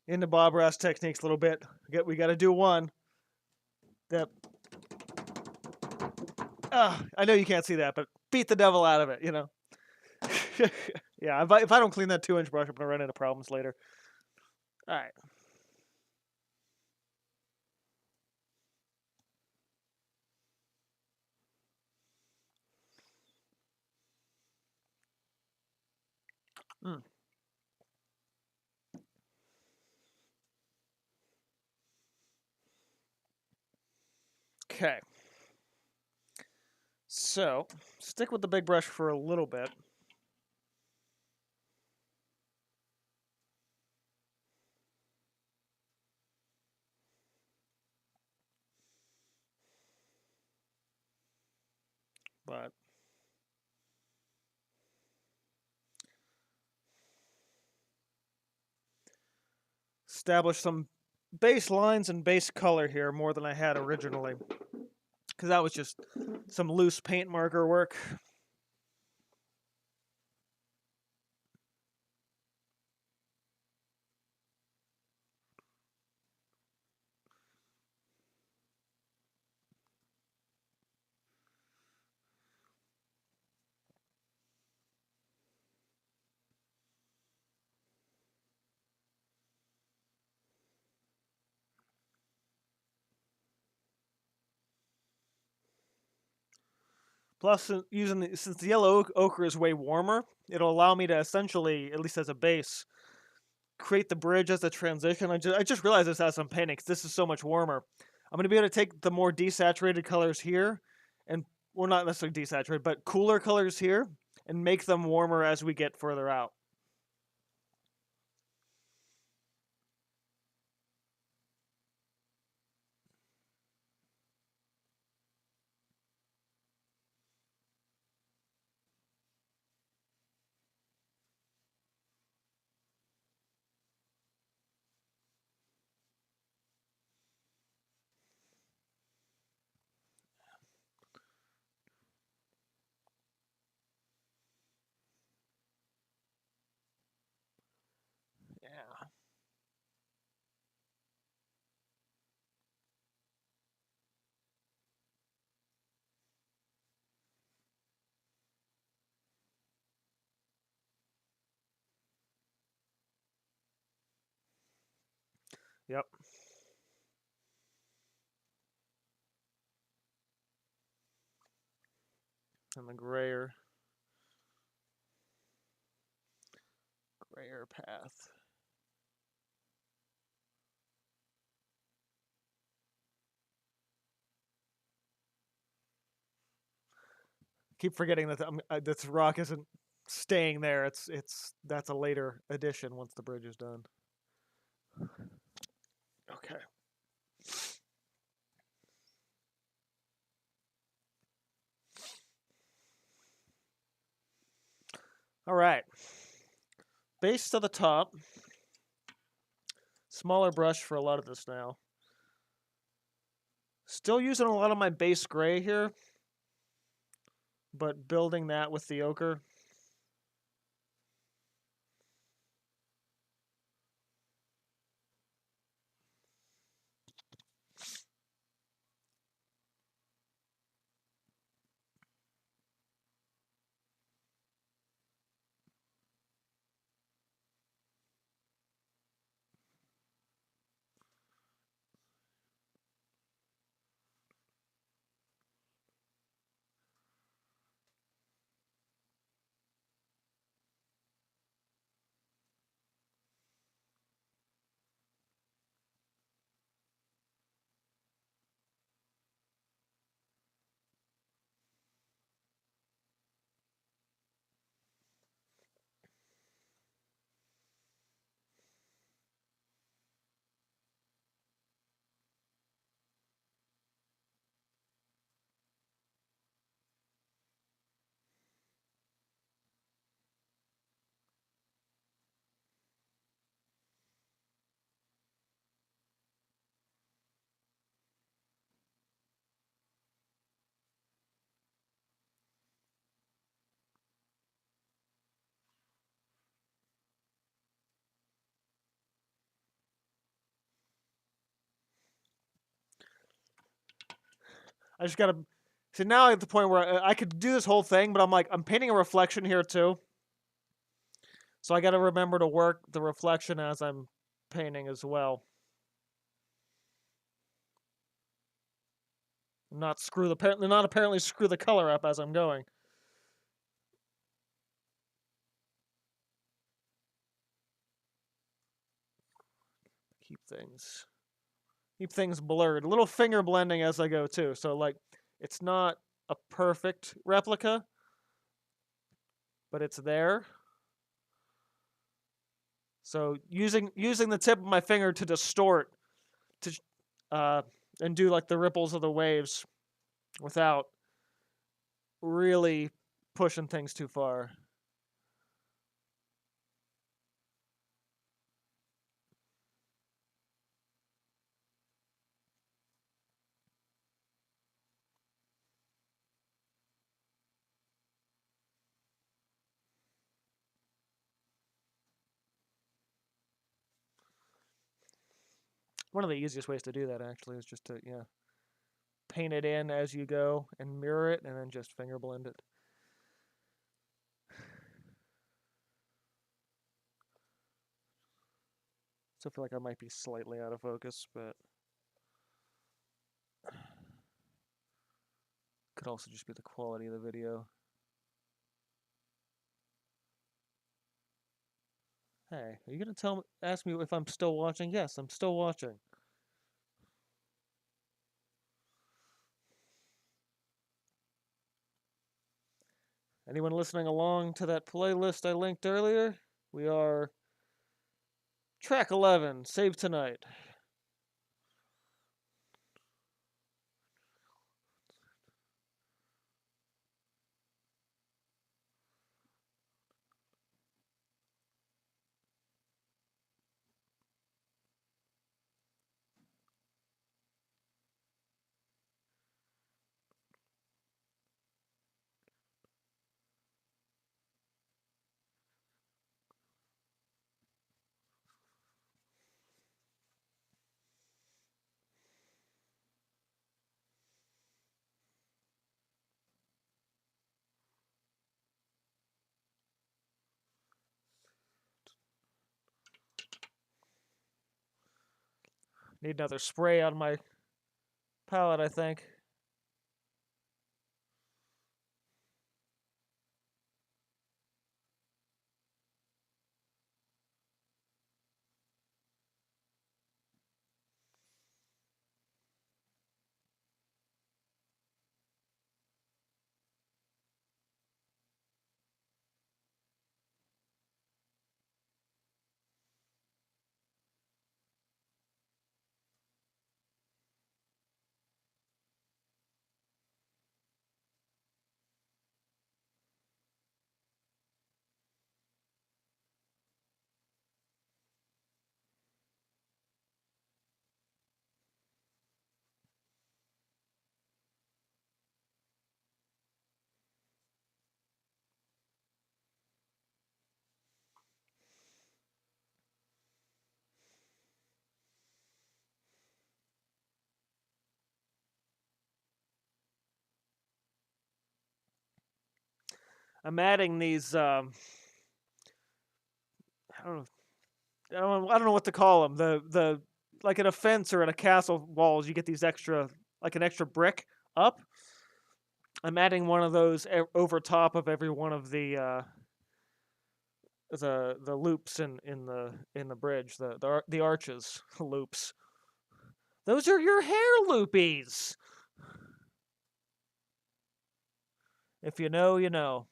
into Bob Ross techniques a little bit, we got to do one. That. I know you can't see that, but beat the devil out of it, you know? Yeah, if I don't clean that 2-inch brush, I'm going to run into problems later. Alright. Mm. Okay. So, stick with the big brush for a little bit. But establish some base lines and base color here more than I had originally. Because that was just some loose paint marker work. Plus, since the yellow ochre is way warmer, it'll allow me to essentially, at least as a base, create the bridge as a transition. I just realized this as I'm painting because this is so much warmer. I'm going to be able to take the more desaturated colors here, and well, not necessarily desaturated, but cooler colors here, and make them warmer as we get further out. Yep. And the grayer path. Keep forgetting that this rock isn't staying there. That's a later addition once the bridge is done. Okay. All right. Base to the top. Smaller brush for a lot of this now. Still using a lot of my base gray here, but building that with the ochre. I just gotta see now at the point where I could do this whole thing, but I'm painting a reflection here too. So I gotta remember to work the reflection as I'm painting as well. Not apparently screw the color up as I'm going. Keep things blurred. A little finger blending as I go too. So like it's not a perfect replica, but it's there. So using the tip of my finger to distort to and do like the ripples of the waves without really pushing things too far. One of the easiest ways to do that actually is just to paint it in as you go and mirror it and then just finger blend it. So I feel like I might be slightly out of focus, but could also just be the quality of the video. Hey, are you gonna ask me if I'm still watching? Yes, I'm still watching. Anyone listening along to that playlist I linked earlier? We are track 11, Save Tonight. Need another spray on my palette, I think. I'm adding these. I don't know. I don't know what to call them. The like in a fence or in a castle walls, you get these extra, like an extra brick up. I'm adding one of those over top of every one of the loops in the bridge, the arches loops. Those are your hair loopies. If you know, you know.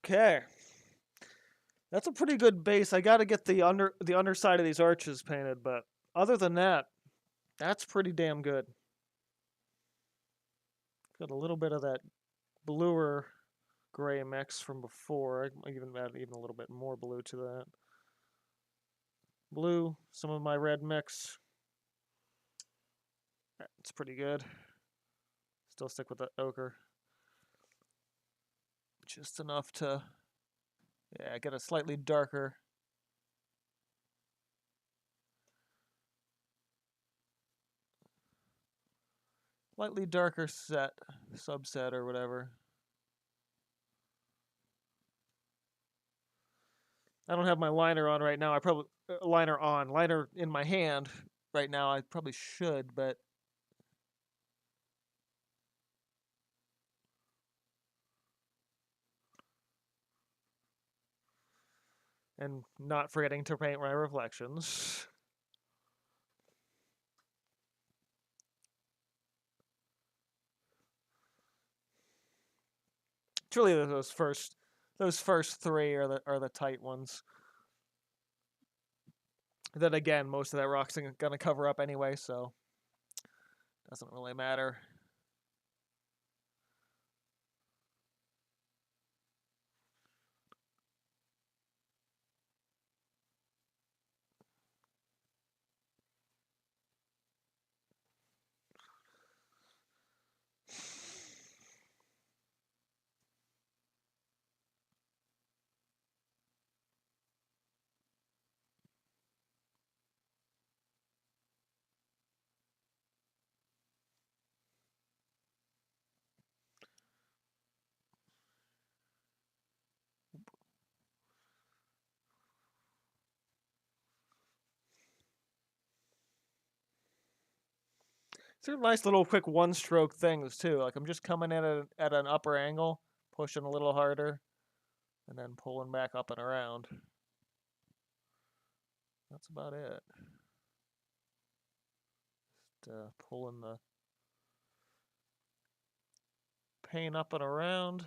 Okay. That's a pretty good base. I got to get the underside of these arches painted, but other than that, that's pretty damn good. Got a little bit of that bluer gray mix from before. I might even add even a little bit more blue to that. Blue, some of my red mix. It's pretty good. Still stick with the ochre. Just enough to, yeah, get a slightly darker. Slightly darker subset or whatever. I don't have my liner on right now. I probably liner in my hand right now. I probably should, but and not forgetting to paint my reflections. It's really those first three are the tight ones. Then again, most of that rock's gonna cover up anyway, so doesn't really matter. These are nice little quick one-stroke things too. Like I'm just coming in at an upper angle, pushing a little harder, and then pulling back up and around. That's about it. Just pulling the paint up and around.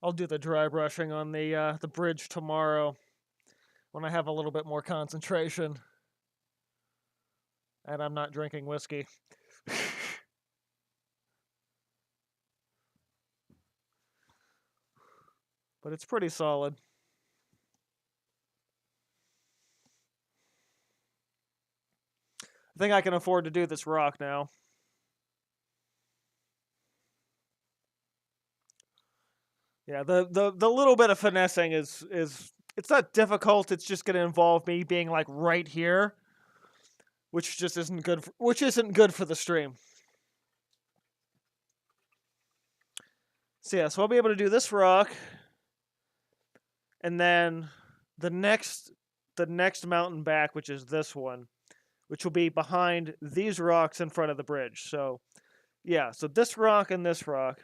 I'll do the dry brushing on the bridge tomorrow when I have a little bit more concentration and I'm not drinking whiskey. But it's pretty solid. I think I can afford to do this rock now. Yeah, the little bit of finessing is it's not difficult. It's just going to involve me being like right here, which just isn't good. Which isn't good for the stream. So yeah, so I'll be able to do this rock, and then the next mountain back, which is this one, which will be behind these rocks in front of the bridge. So yeah, so this rock and this rock.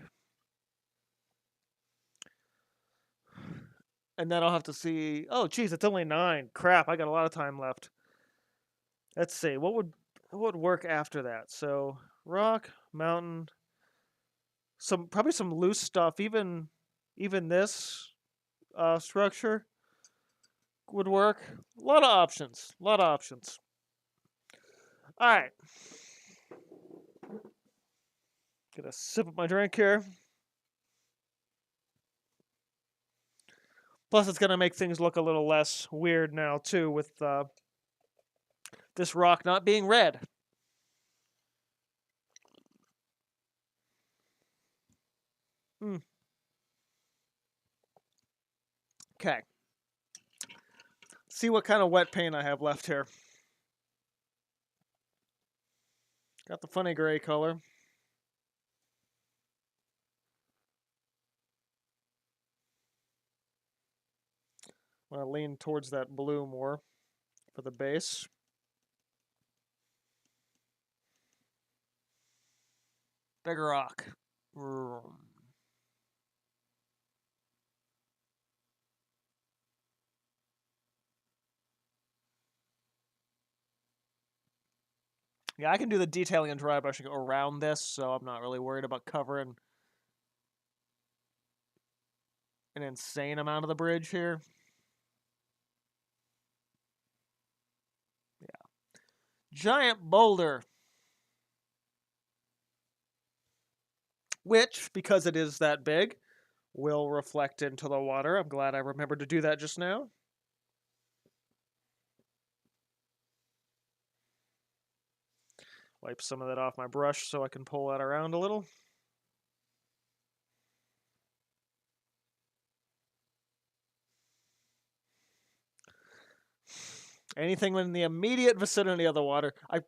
And then I'll have to see. Oh, geez, it's only 9. Crap, I got a lot of time left. Let's see. What would work after that? So rock, mountain, probably some loose stuff. Even this structure would work. A lot of options. A lot of options. All right. Get a sip of my drink here. Plus, it's going to make things look a little less weird now, too, with this rock not being red. Okay. See what kind of wet paint I have left here. Got the funny gray color. I'm going to lean towards that blue more for the base. Big rock. Yeah, I can do the detailing and dry brushing around this, so I'm not really worried about covering an insane amount of the bridge here. Yeah. Giant boulder. Which, because it is that big, will reflect into the water. I'm glad I remembered to do that just now. Wipe some of that off my brush so I can pull that around a little. Anything in the immediate vicinity of the water. I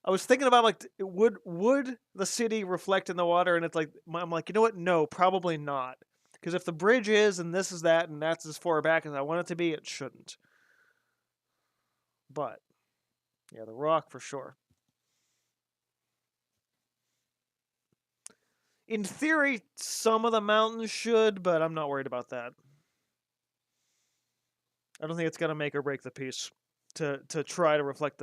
was thinking about like would the city reflect in the water, and it's like I'm like, you know what? No, probably not, Because if the bridge is, and this is that, and that's as far back as I want it to be, it shouldn't. But, yeah, the rock for sure. In theory, some of the mountains should, but I'm not worried about that. I don't think it's going to make or break the piece to try to reflect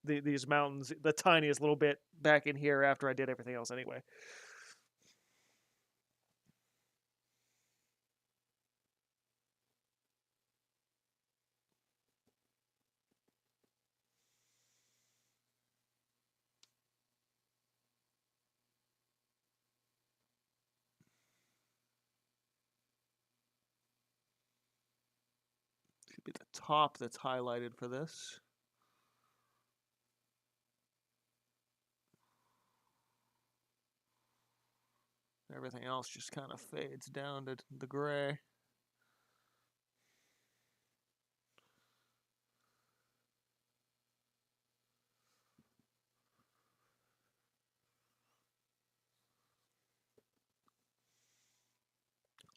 these mountains the tiniest little bit back in here after I did everything else anyway. Should be the top that's highlighted for this. Everything else just kind of fades down to the gray.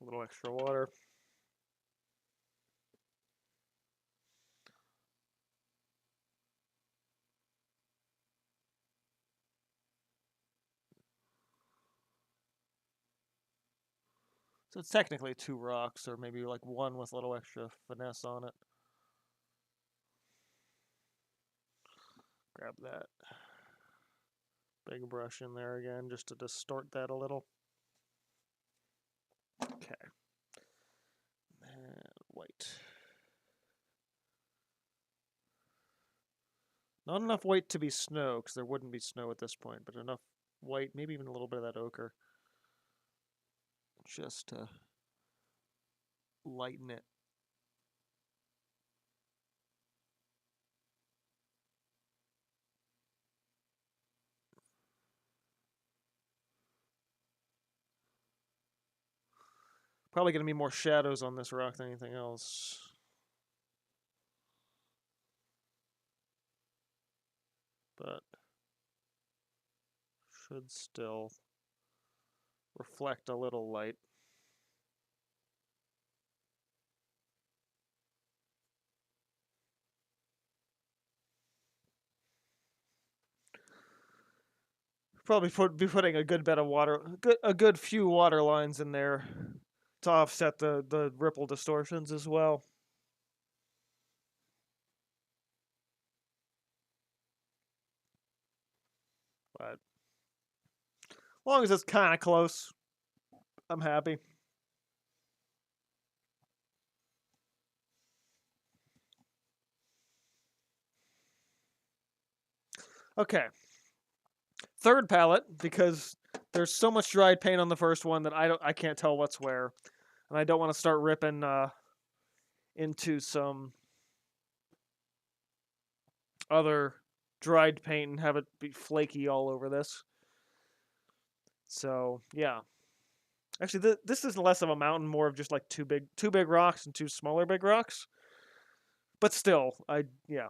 A little extra water. So it's technically 2 rocks, or maybe like 1 with a little extra finesse on it. Grab that big brush in there again, just to distort that a little. Okay. And white. Not enough white to be snow, because there wouldn't be snow at this point, but enough white, maybe even a little bit of that ochre, just to lighten it. Probably going to be more shadows on this rock than anything else. But should still reflect a little light. Probably be putting a good bit of water, a good few water lines in there to offset the ripple distortions as well. But as long as it's kind of close, I'm happy. Okay. Third palette, because there's so much dried paint on the first one that I can't tell what's where, and I don't want to start ripping into some other dried paint and have it be flaky all over this. So yeah, actually this is less of a mountain, more of just like two big rocks and 2 smaller big rocks. But still, yeah.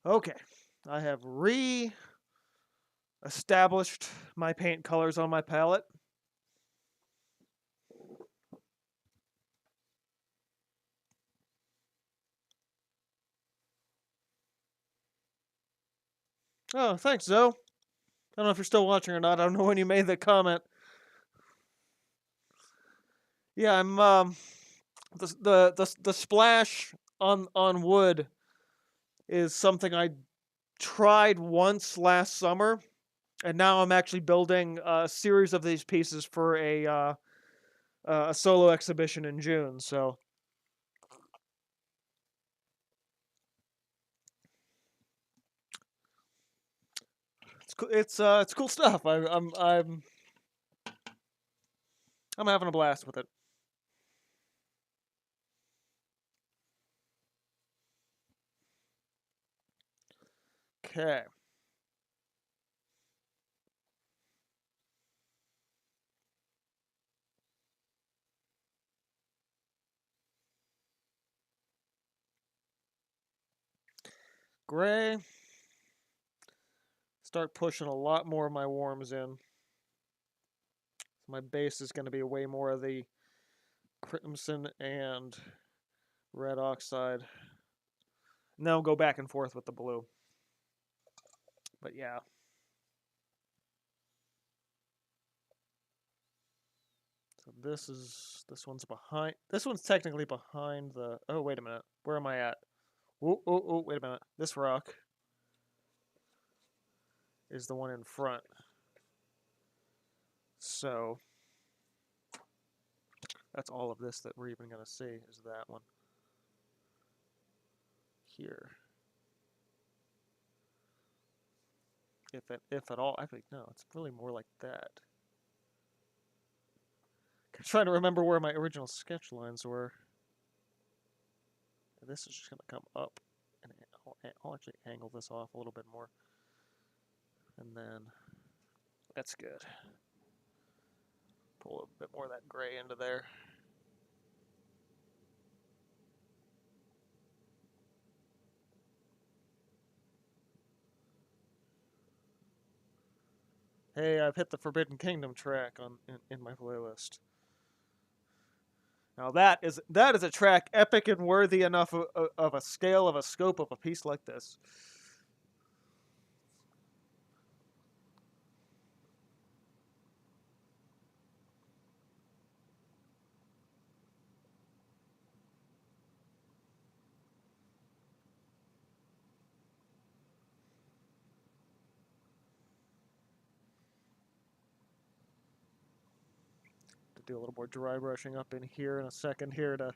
Okay, I have re-established my paint colors on my palette. Oh, thanks, Zoe. I don't know if you're still watching or not. I don't know when you made the comment. Yeah, I'm the splash on wood is something I tried once last summer, and now I'm actually building a series of these pieces for a solo exhibition in June. So it's cool stuff. I'm having a blast with it. Okay. Gray. Start pushing a lot more of my warms in. My base is going to be way more of the crimson and red oxide. And then I'll go back and forth with the blue. But yeah. So this one's behind. This one's technically behind the. Oh, wait a minute. Where am I at? Oh, wait a minute. This rock is the one in front. So that's all of this that we're even going to see is that one here. If at all, I think no, it's really more like that. I'm trying to remember where my original sketch lines were. This is just going to come up, and I'll actually angle this off a little bit more. And then, that's good. Pull a bit more of that gray into there. Hey, I've hit the Forbidden Kingdom track in my playlist. Now that is a track epic and worthy enough of a scale, of a scope, of a piece like this. To do a little more dry brushing up in here in a second here to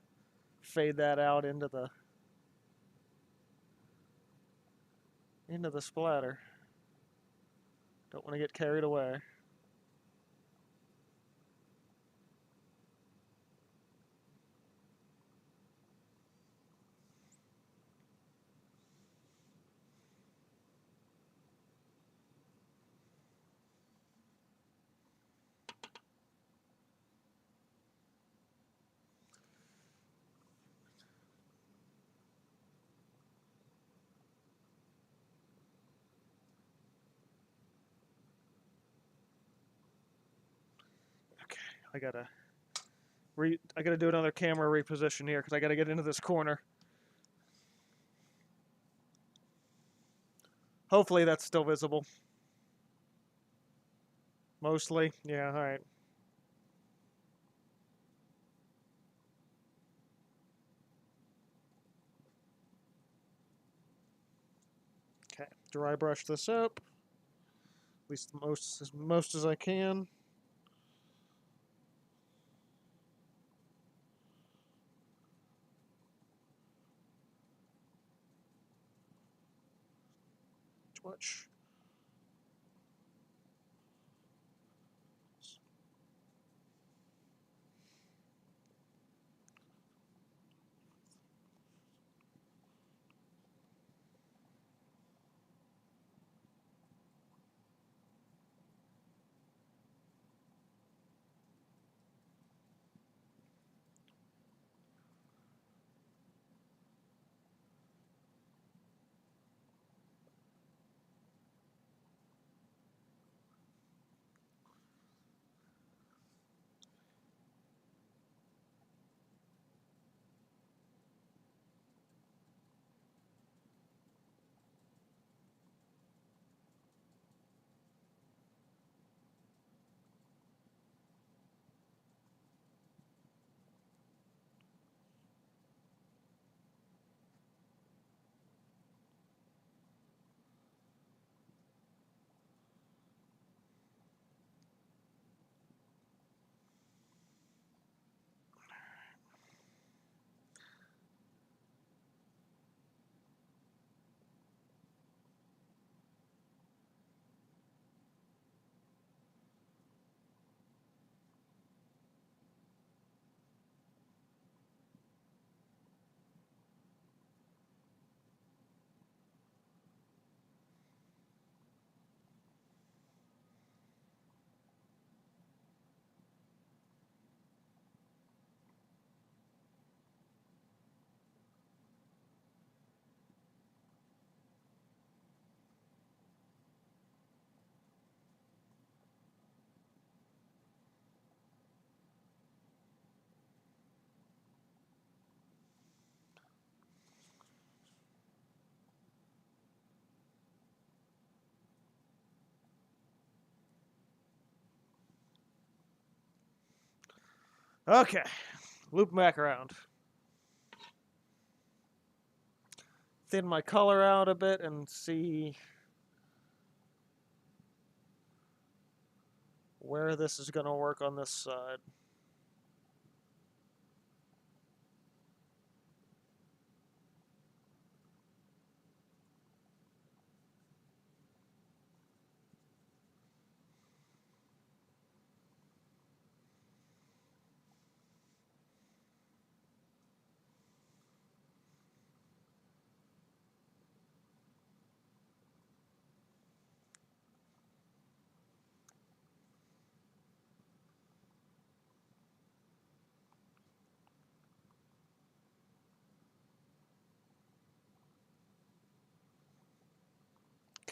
fade that out into the splatter. Don't want to get carried away. Okay, I gotta do another camera reposition here because I gotta get into this corner. Hopefully that's still visible. Mostly, yeah. All right. Okay, dry brush this up. At least most as I can. Too much. Okay, loop back around. Thin my color out a bit and see where this is going to work on this side.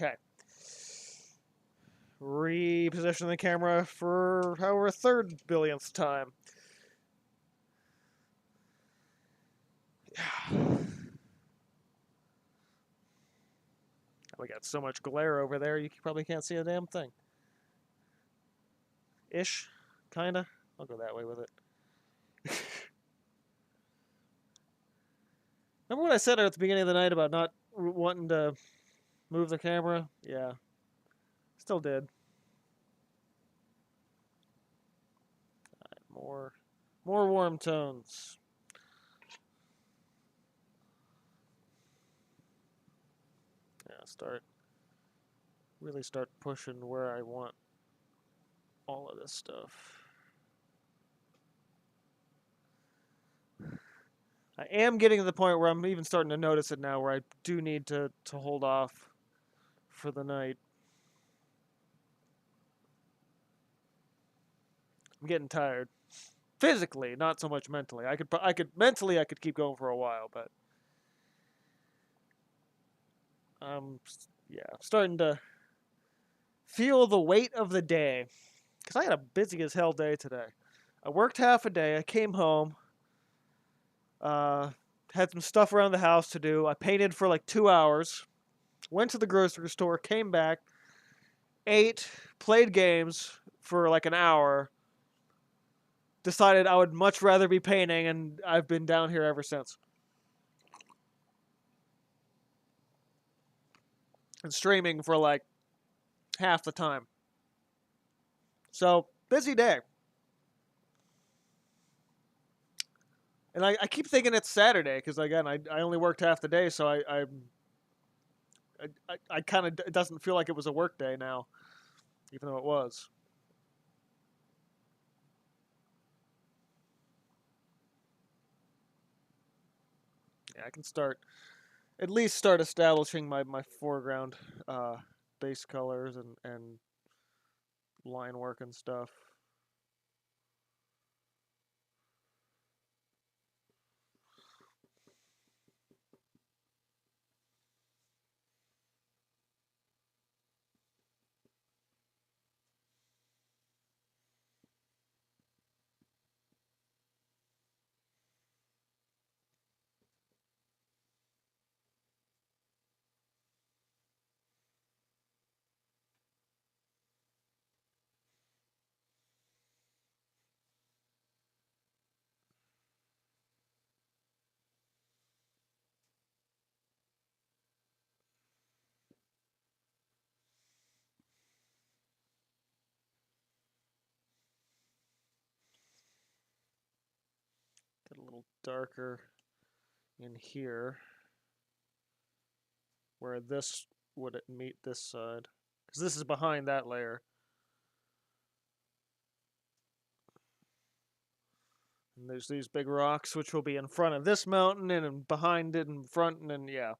Okay. Reposition the camera for however third billionth time. We got so much glare over there, you probably can't see a damn thing. Ish, kinda. I'll go that way with it. Remember what I said at the beginning of the night about not wanting to move the camera? Yeah, still did. More warm tones. Yeah, really start pushing where I want all of this stuff. I am getting to the point where I'm even starting to notice it now, where I do need to hold off for the night. I'm getting tired. Physically, not so much mentally. I could mentally I could keep going for a while, but yeah, starting to feel the weight of the day. Because I had a busy as hell day today. I worked half a day. I came home. Had some stuff around the house to do. I painted for like 2 hours. Went to the grocery store. Came back. Ate. Played games for like an hour. Decided I would much rather be painting, and I've been down here ever since. And streaming for like half the time. So, busy day. And I keep thinking it's Saturday because, again, I only worked half the day, so I kind of, it doesn't feel like it was a work day now, even though it was. Yeah, I can at least start establishing my foreground base colors and line work and stuff. Get a little darker in here where this would meet this side, because this is behind that layer. And there's these big rocks which will be in front of this mountain and behind it and front, and yeah.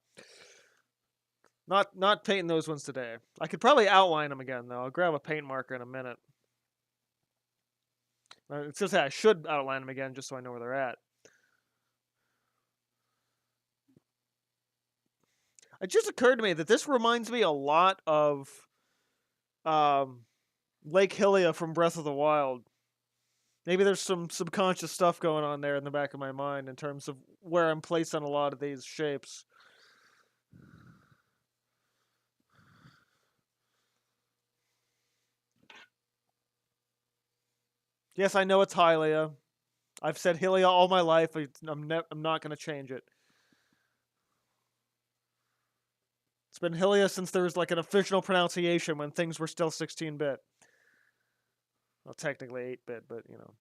Not painting those ones today. I could probably outline them again though. I'll grab a paint marker in a minute. It's just that I should outline them again just so I know where they're at. It just occurred to me that this reminds me a lot of um, Lake Hylia from Breath of the Wild. Maybe there's some subconscious stuff going on there in the back of my mind in terms of where I'm placed on a lot of these shapes. Yes, I know it's Hylia. I've said Hylia all my life. I'm not going to change it. It's been Hylia since there was like an official pronunciation when things were still 16-bit. Well, technically 8-bit, but you know.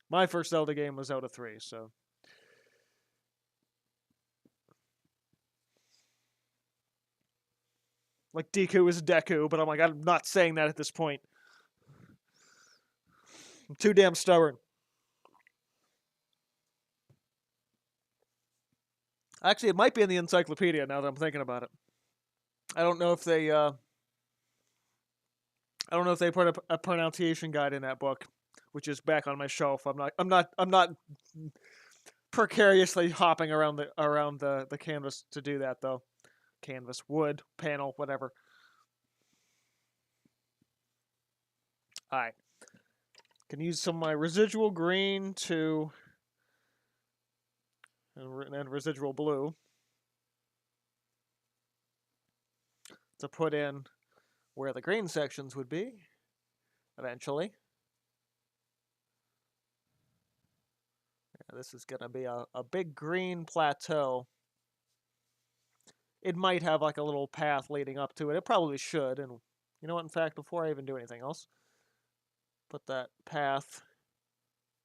My first Zelda game was out of 3, so. Like Deku is Deku, but I'm not saying that at this point. I'm too damn stubborn. Actually, it might be in the encyclopedia now that I'm thinking about it. I don't know if they put a pronunciation guide in that book, which is back on my shelf. I'm not precariously hopping around the canvas to do that though. Canvas, wood, panel, whatever. All right. Can use some of my residual green to and residual blue to put in where the green sections would be eventually. Yeah, this is going to be a big green plateau. It might have like a little path leading up to it. It probably should. And you know what? In fact, before I even do anything else, put that path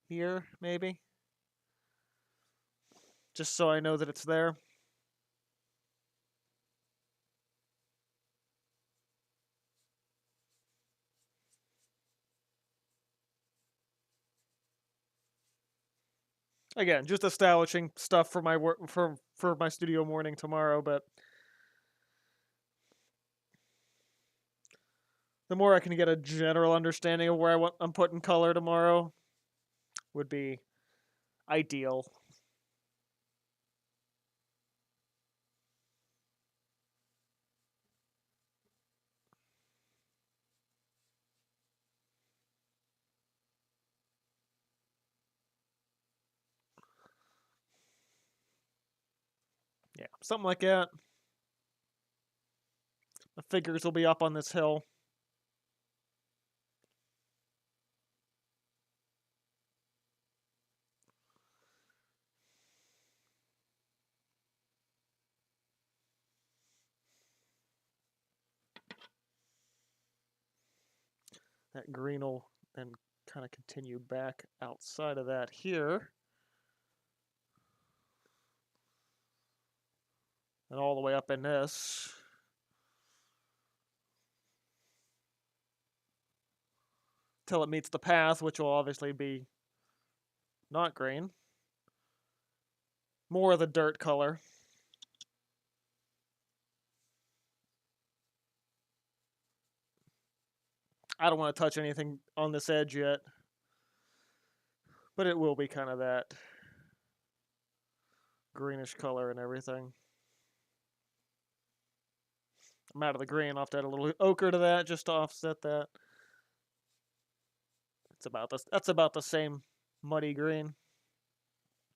here, maybe. Just so I know that it's there. Again, just establishing stuff for my work for my studio morning tomorrow, but the more I can get a general understanding of where I'm putting color tomorrow would be ideal. Yeah, something like that. The figures will be up on this hill. That green will then kind of continue back outside of that here. And all the way up in this. Till it meets the path, which will obviously be not green. More of the dirt color. I don't want to touch anything on this edge yet. But it will be kind of that greenish color and everything. I'm out of the green. I'll have to add a little ochre to that just to offset that. That's about the same muddy green.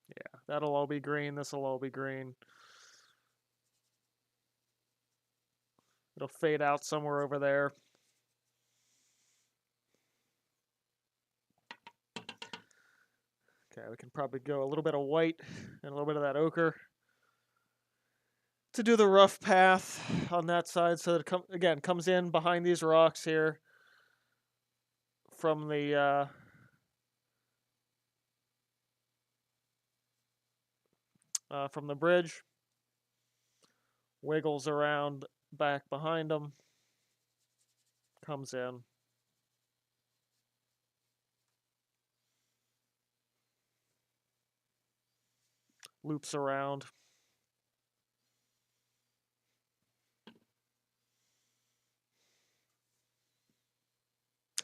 Yeah, that'll all be green. This'll all be green. It'll fade out somewhere over there. Okay, we can probably go a little bit of white and a little bit of that ochre to do the rough path on that side, so that it comes in behind these rocks here from the bridge, wiggles around back behind them, comes in. Loops around.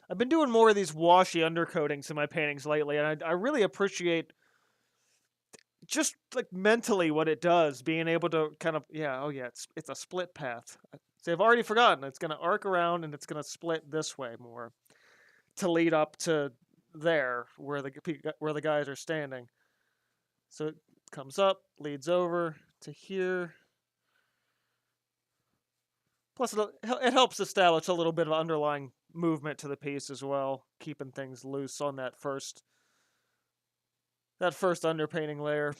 I've been doing more of these washy undercoatings in my paintings lately, and I really appreciate just like mentally what it does, being able to kind of it's a split path. See, I've already forgotten. It's going to arc around and it's going to split this way more to lead up to there where the guys are standing. So it comes up, leads over to here. Plus, it helps establish a little bit of underlying movement to the piece as well, keeping things loose on that first that first underpainting layer.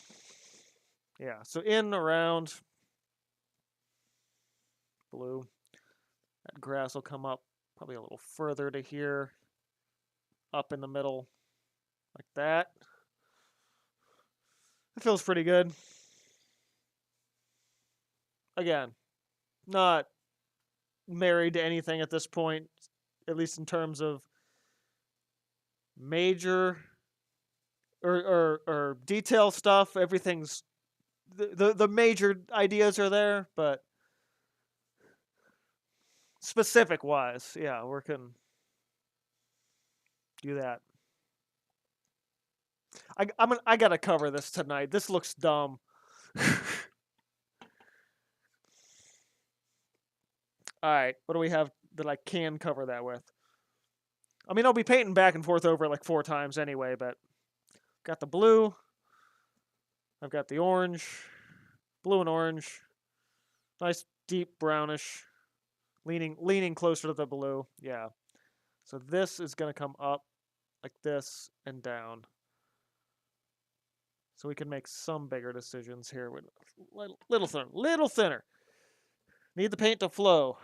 Yeah, so in, around, blue. That grass will come up probably a little further to here, up in the middle, like that. It feels pretty good. Again, not married to anything at this point, at least in terms of major or detail stuff. Everything's the major ideas are there, but specific wise, yeah, we can do that. I gotta cover this tonight. This looks dumb. All right, what do we have that I can cover that with? I mean, I'll be painting back and forth over it like 4 times anyway, but got the blue. I've got the orange, blue and orange. Nice deep brownish, leaning closer to the blue. Yeah. So this is going to come up like this and down. So we can make some bigger decisions here. With little thinner. Need the paint to flow.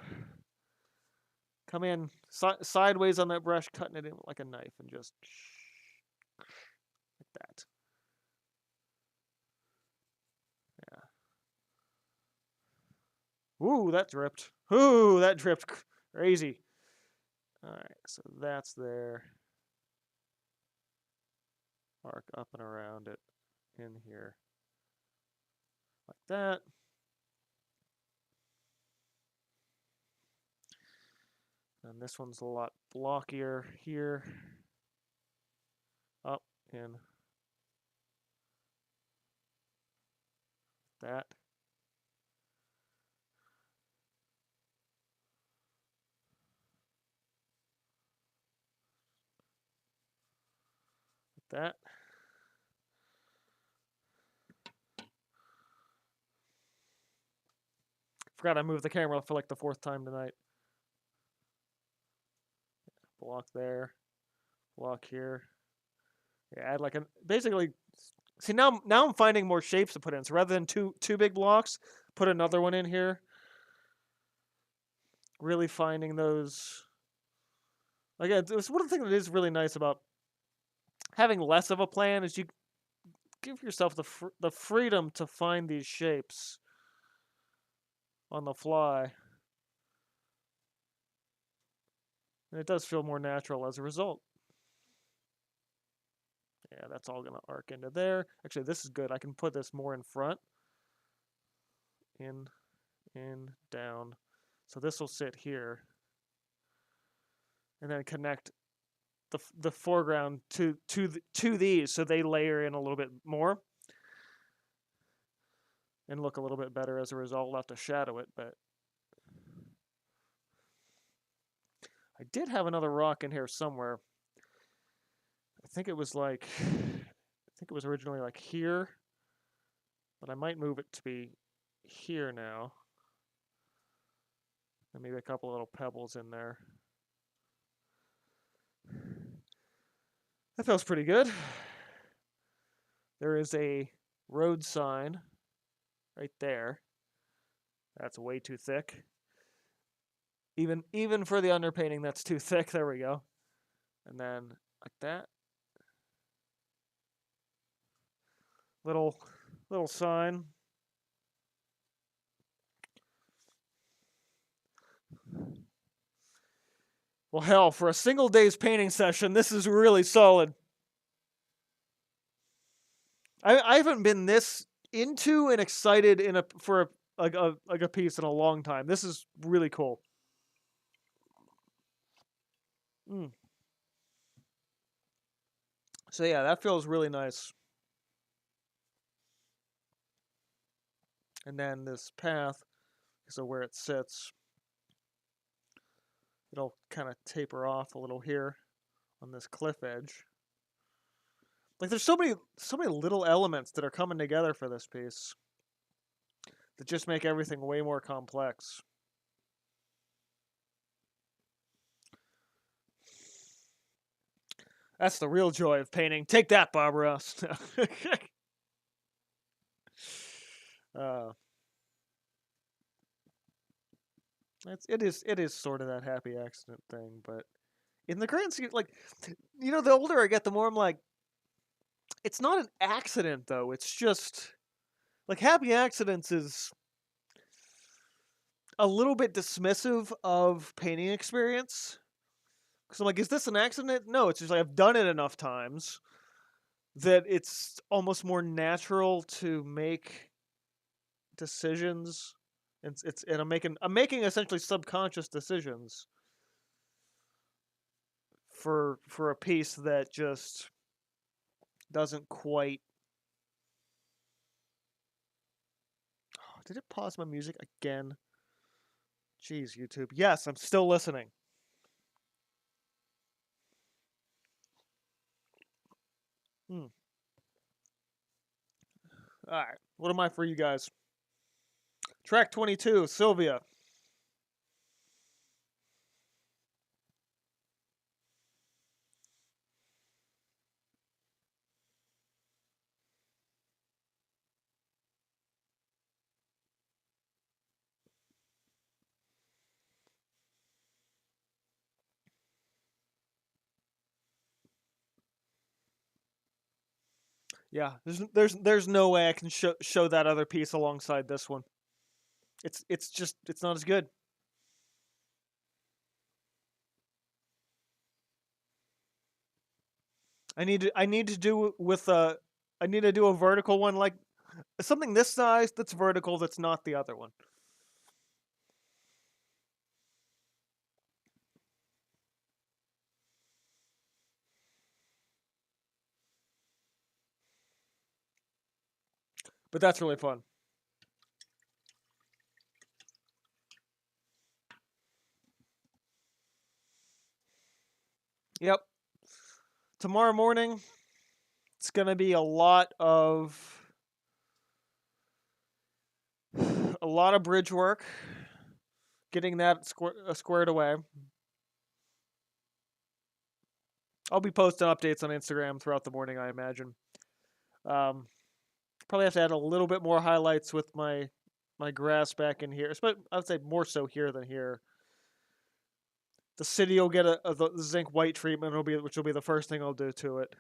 Come in sideways on that brush, cutting it in like a knife, and just like that. Yeah. Ooh, that dripped. Ooh, that dripped crazy. All right, so that's there. Arc up and around it in here. Like that. And this one's a lot blockier here. Up in that. Like that. Forgot I moved the camera for like the 4th time tonight. Block there. Block here. Yeah, add like basically. See, now I'm finding more shapes to put in. So rather than two big blocks, put another one in here. Really finding those. Again, it's one of the things that is really nice about having less of a plan is you give yourself the freedom to find these shapes on the fly. And it does feel more natural as a result. Yeah, that's all going to arc into there. Actually, this is good. I can put this more in front. In, down. So this will sit here. And then connect the foreground to these so they layer in a little bit more. And look a little bit better as a result. We'll have to shadow it, but I did have another rock in here somewhere. I think it was originally like here, but I might move it to be here now. And maybe a couple little pebbles in there. That feels pretty good. There is a road sign right there. That's way too thick. Even for the underpainting, that's too thick. There we go. And then like that. Little sign. Well, hell, for a single day's painting session, this is really solid. I haven't been this into and excited for a piece in a long time. This is really cool. So yeah, that feels really nice. And then this path, so where it sits, it'll kind of taper off a little here on this cliff edge. Like there's so many little elements that are coming together for this piece that just make everything way more complex. That's the real joy of painting. Take that, Bob Ross. uh, it is sort of that happy accident thing, but in the grand scheme, like, the older I get, the more I'm like, it's not an accident though. It's just like happy accidents is a little bit dismissive of painting experience. Because I'm like, is this an accident? No, it's just like I've done it enough times that it's almost more natural to make decisions. And I'm making essentially subconscious decisions for a piece that just doesn't quite. Oh, did it pause my music again? Jeez, YouTube. Yes, I'm still listening. Hmm. All right. What am I for you guys? Track 22, Sylvia. Yeah, there's no way I can show that other piece alongside this one. It's not as good. I need to do with I need to do a vertical one, like something this size that's vertical that's not the other one. But that's really fun. Yep. Tomorrow morning, it's gonna be a lot of bridge work, getting that squared away. I'll be posting updates on Instagram throughout the morning, I imagine. Um, Probably have to add a little bit more highlights with my grass back in here. But I'd say more so here than here. The city will get the zinc white treatment, which will be the first thing I'll do to it,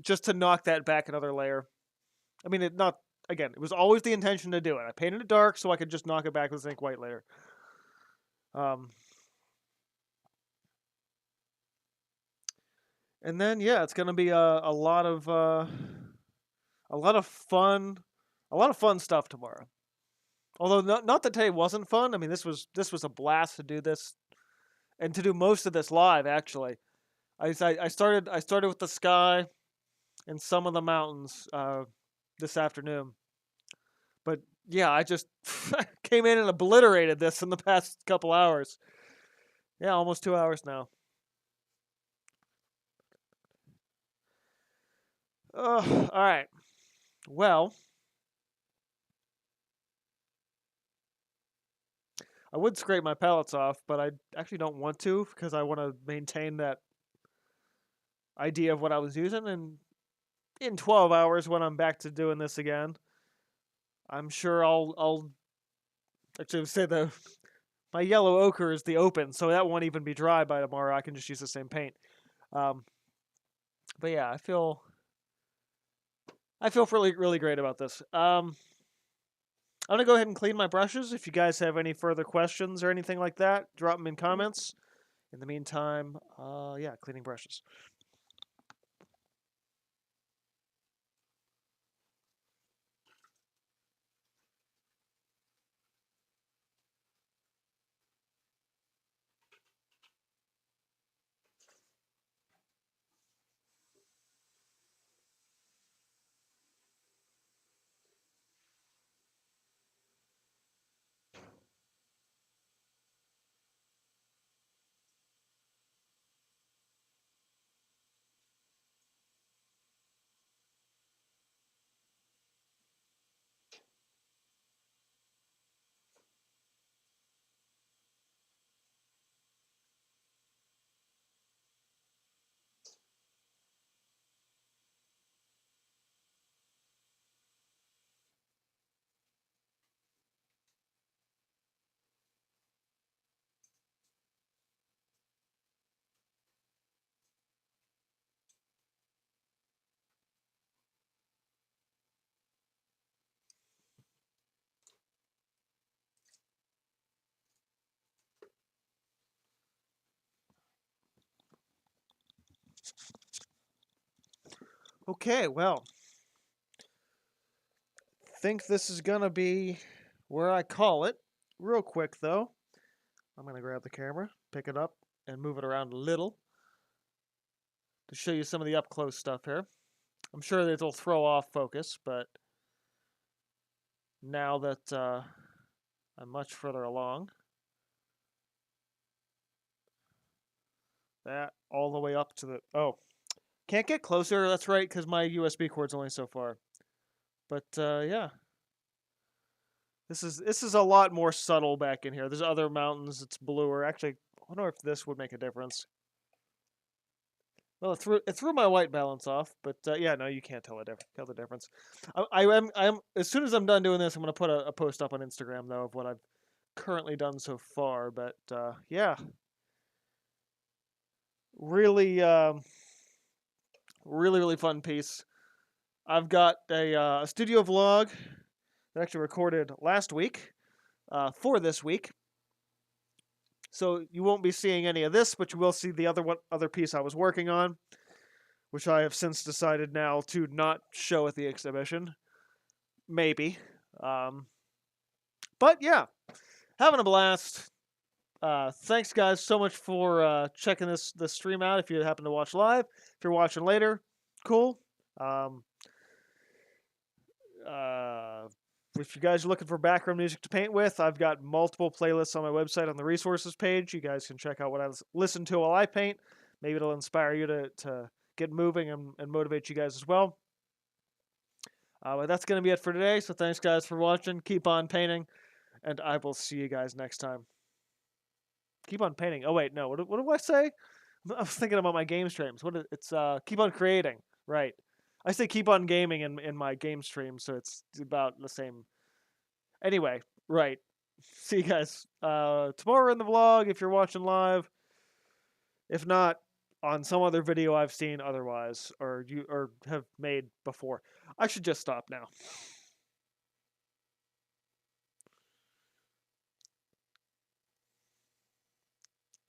just to knock that back another layer. I mean, it was always the intention to do it. I painted it dark so I could just knock it back with zinc white later. Um, and then yeah, it's gonna be a lot of fun, stuff tomorrow. Although not that today wasn't fun. I mean, this was a blast to do this and to do most of this live. Actually, I started with the sky and some of the mountains this afternoon. But yeah, I just came in and obliterated this in the past couple hours. Yeah, almost 2 hours now. All right. Well, I would scrape my pallets off, but I actually don't want to because I want to maintain that idea of what I was using. And in 12 hours, when I'm back to doing this again, I'm sure I'll actually say my yellow ochre is the open, so that won't even be dry by tomorrow. I can just use the same paint. Um, but yeah, I feel really really great about this. I'm gonna go ahead and clean my brushes. If you guys have any further questions or anything like that, drop them in comments. In the meantime, yeah, cleaning brushes. Okay, well, think this is gonna be where I call it. Real quick though, I'm gonna grab the camera, pick it up, and move it around a little to show you some of the up close stuff here. I'm sure that it'll throw off focus, but now that I'm much further along, that all the way up to the can't get closer. That's right, because my USB cord's only so far. But yeah, this is a lot more subtle back in here. There's other mountains. It's bluer. Actually, I wonder if this would make a difference. Well, it threw my white balance off, but yeah, no, you can't tell the difference. I'm as soon as I'm done doing this, I'm gonna put a post up on Instagram though of what I've currently done so far. But yeah, really, really fun piece. I've got a studio vlog that I actually recorded last week for this week. So you won't be seeing any of this, but you will see the other piece I was working on, which I have since decided now to not show at the exhibition. Maybe. But yeah, having a blast. Thanks guys so much for checking this stream out. If you happen to watch live, if you're watching later, cool. If you guys are looking for background music to paint with, I've got multiple playlists on my website on the resources page. You guys can check out what I listen to while I paint. Maybe it'll inspire you to get moving and motivate you guys as well. But that's going to be it for today. So thanks guys for watching. Keep on painting, and I will see you guys next time. Keep on painting. Oh wait, no. What do I say? I was thinking about my game streams. It's keep on creating. Right. I say keep on gaming in my game stream, so it's about the same. Anyway, right. See you guys tomorrow in the vlog if you're watching live. If not, on some other video I've seen otherwise or have made before. I should just stop now.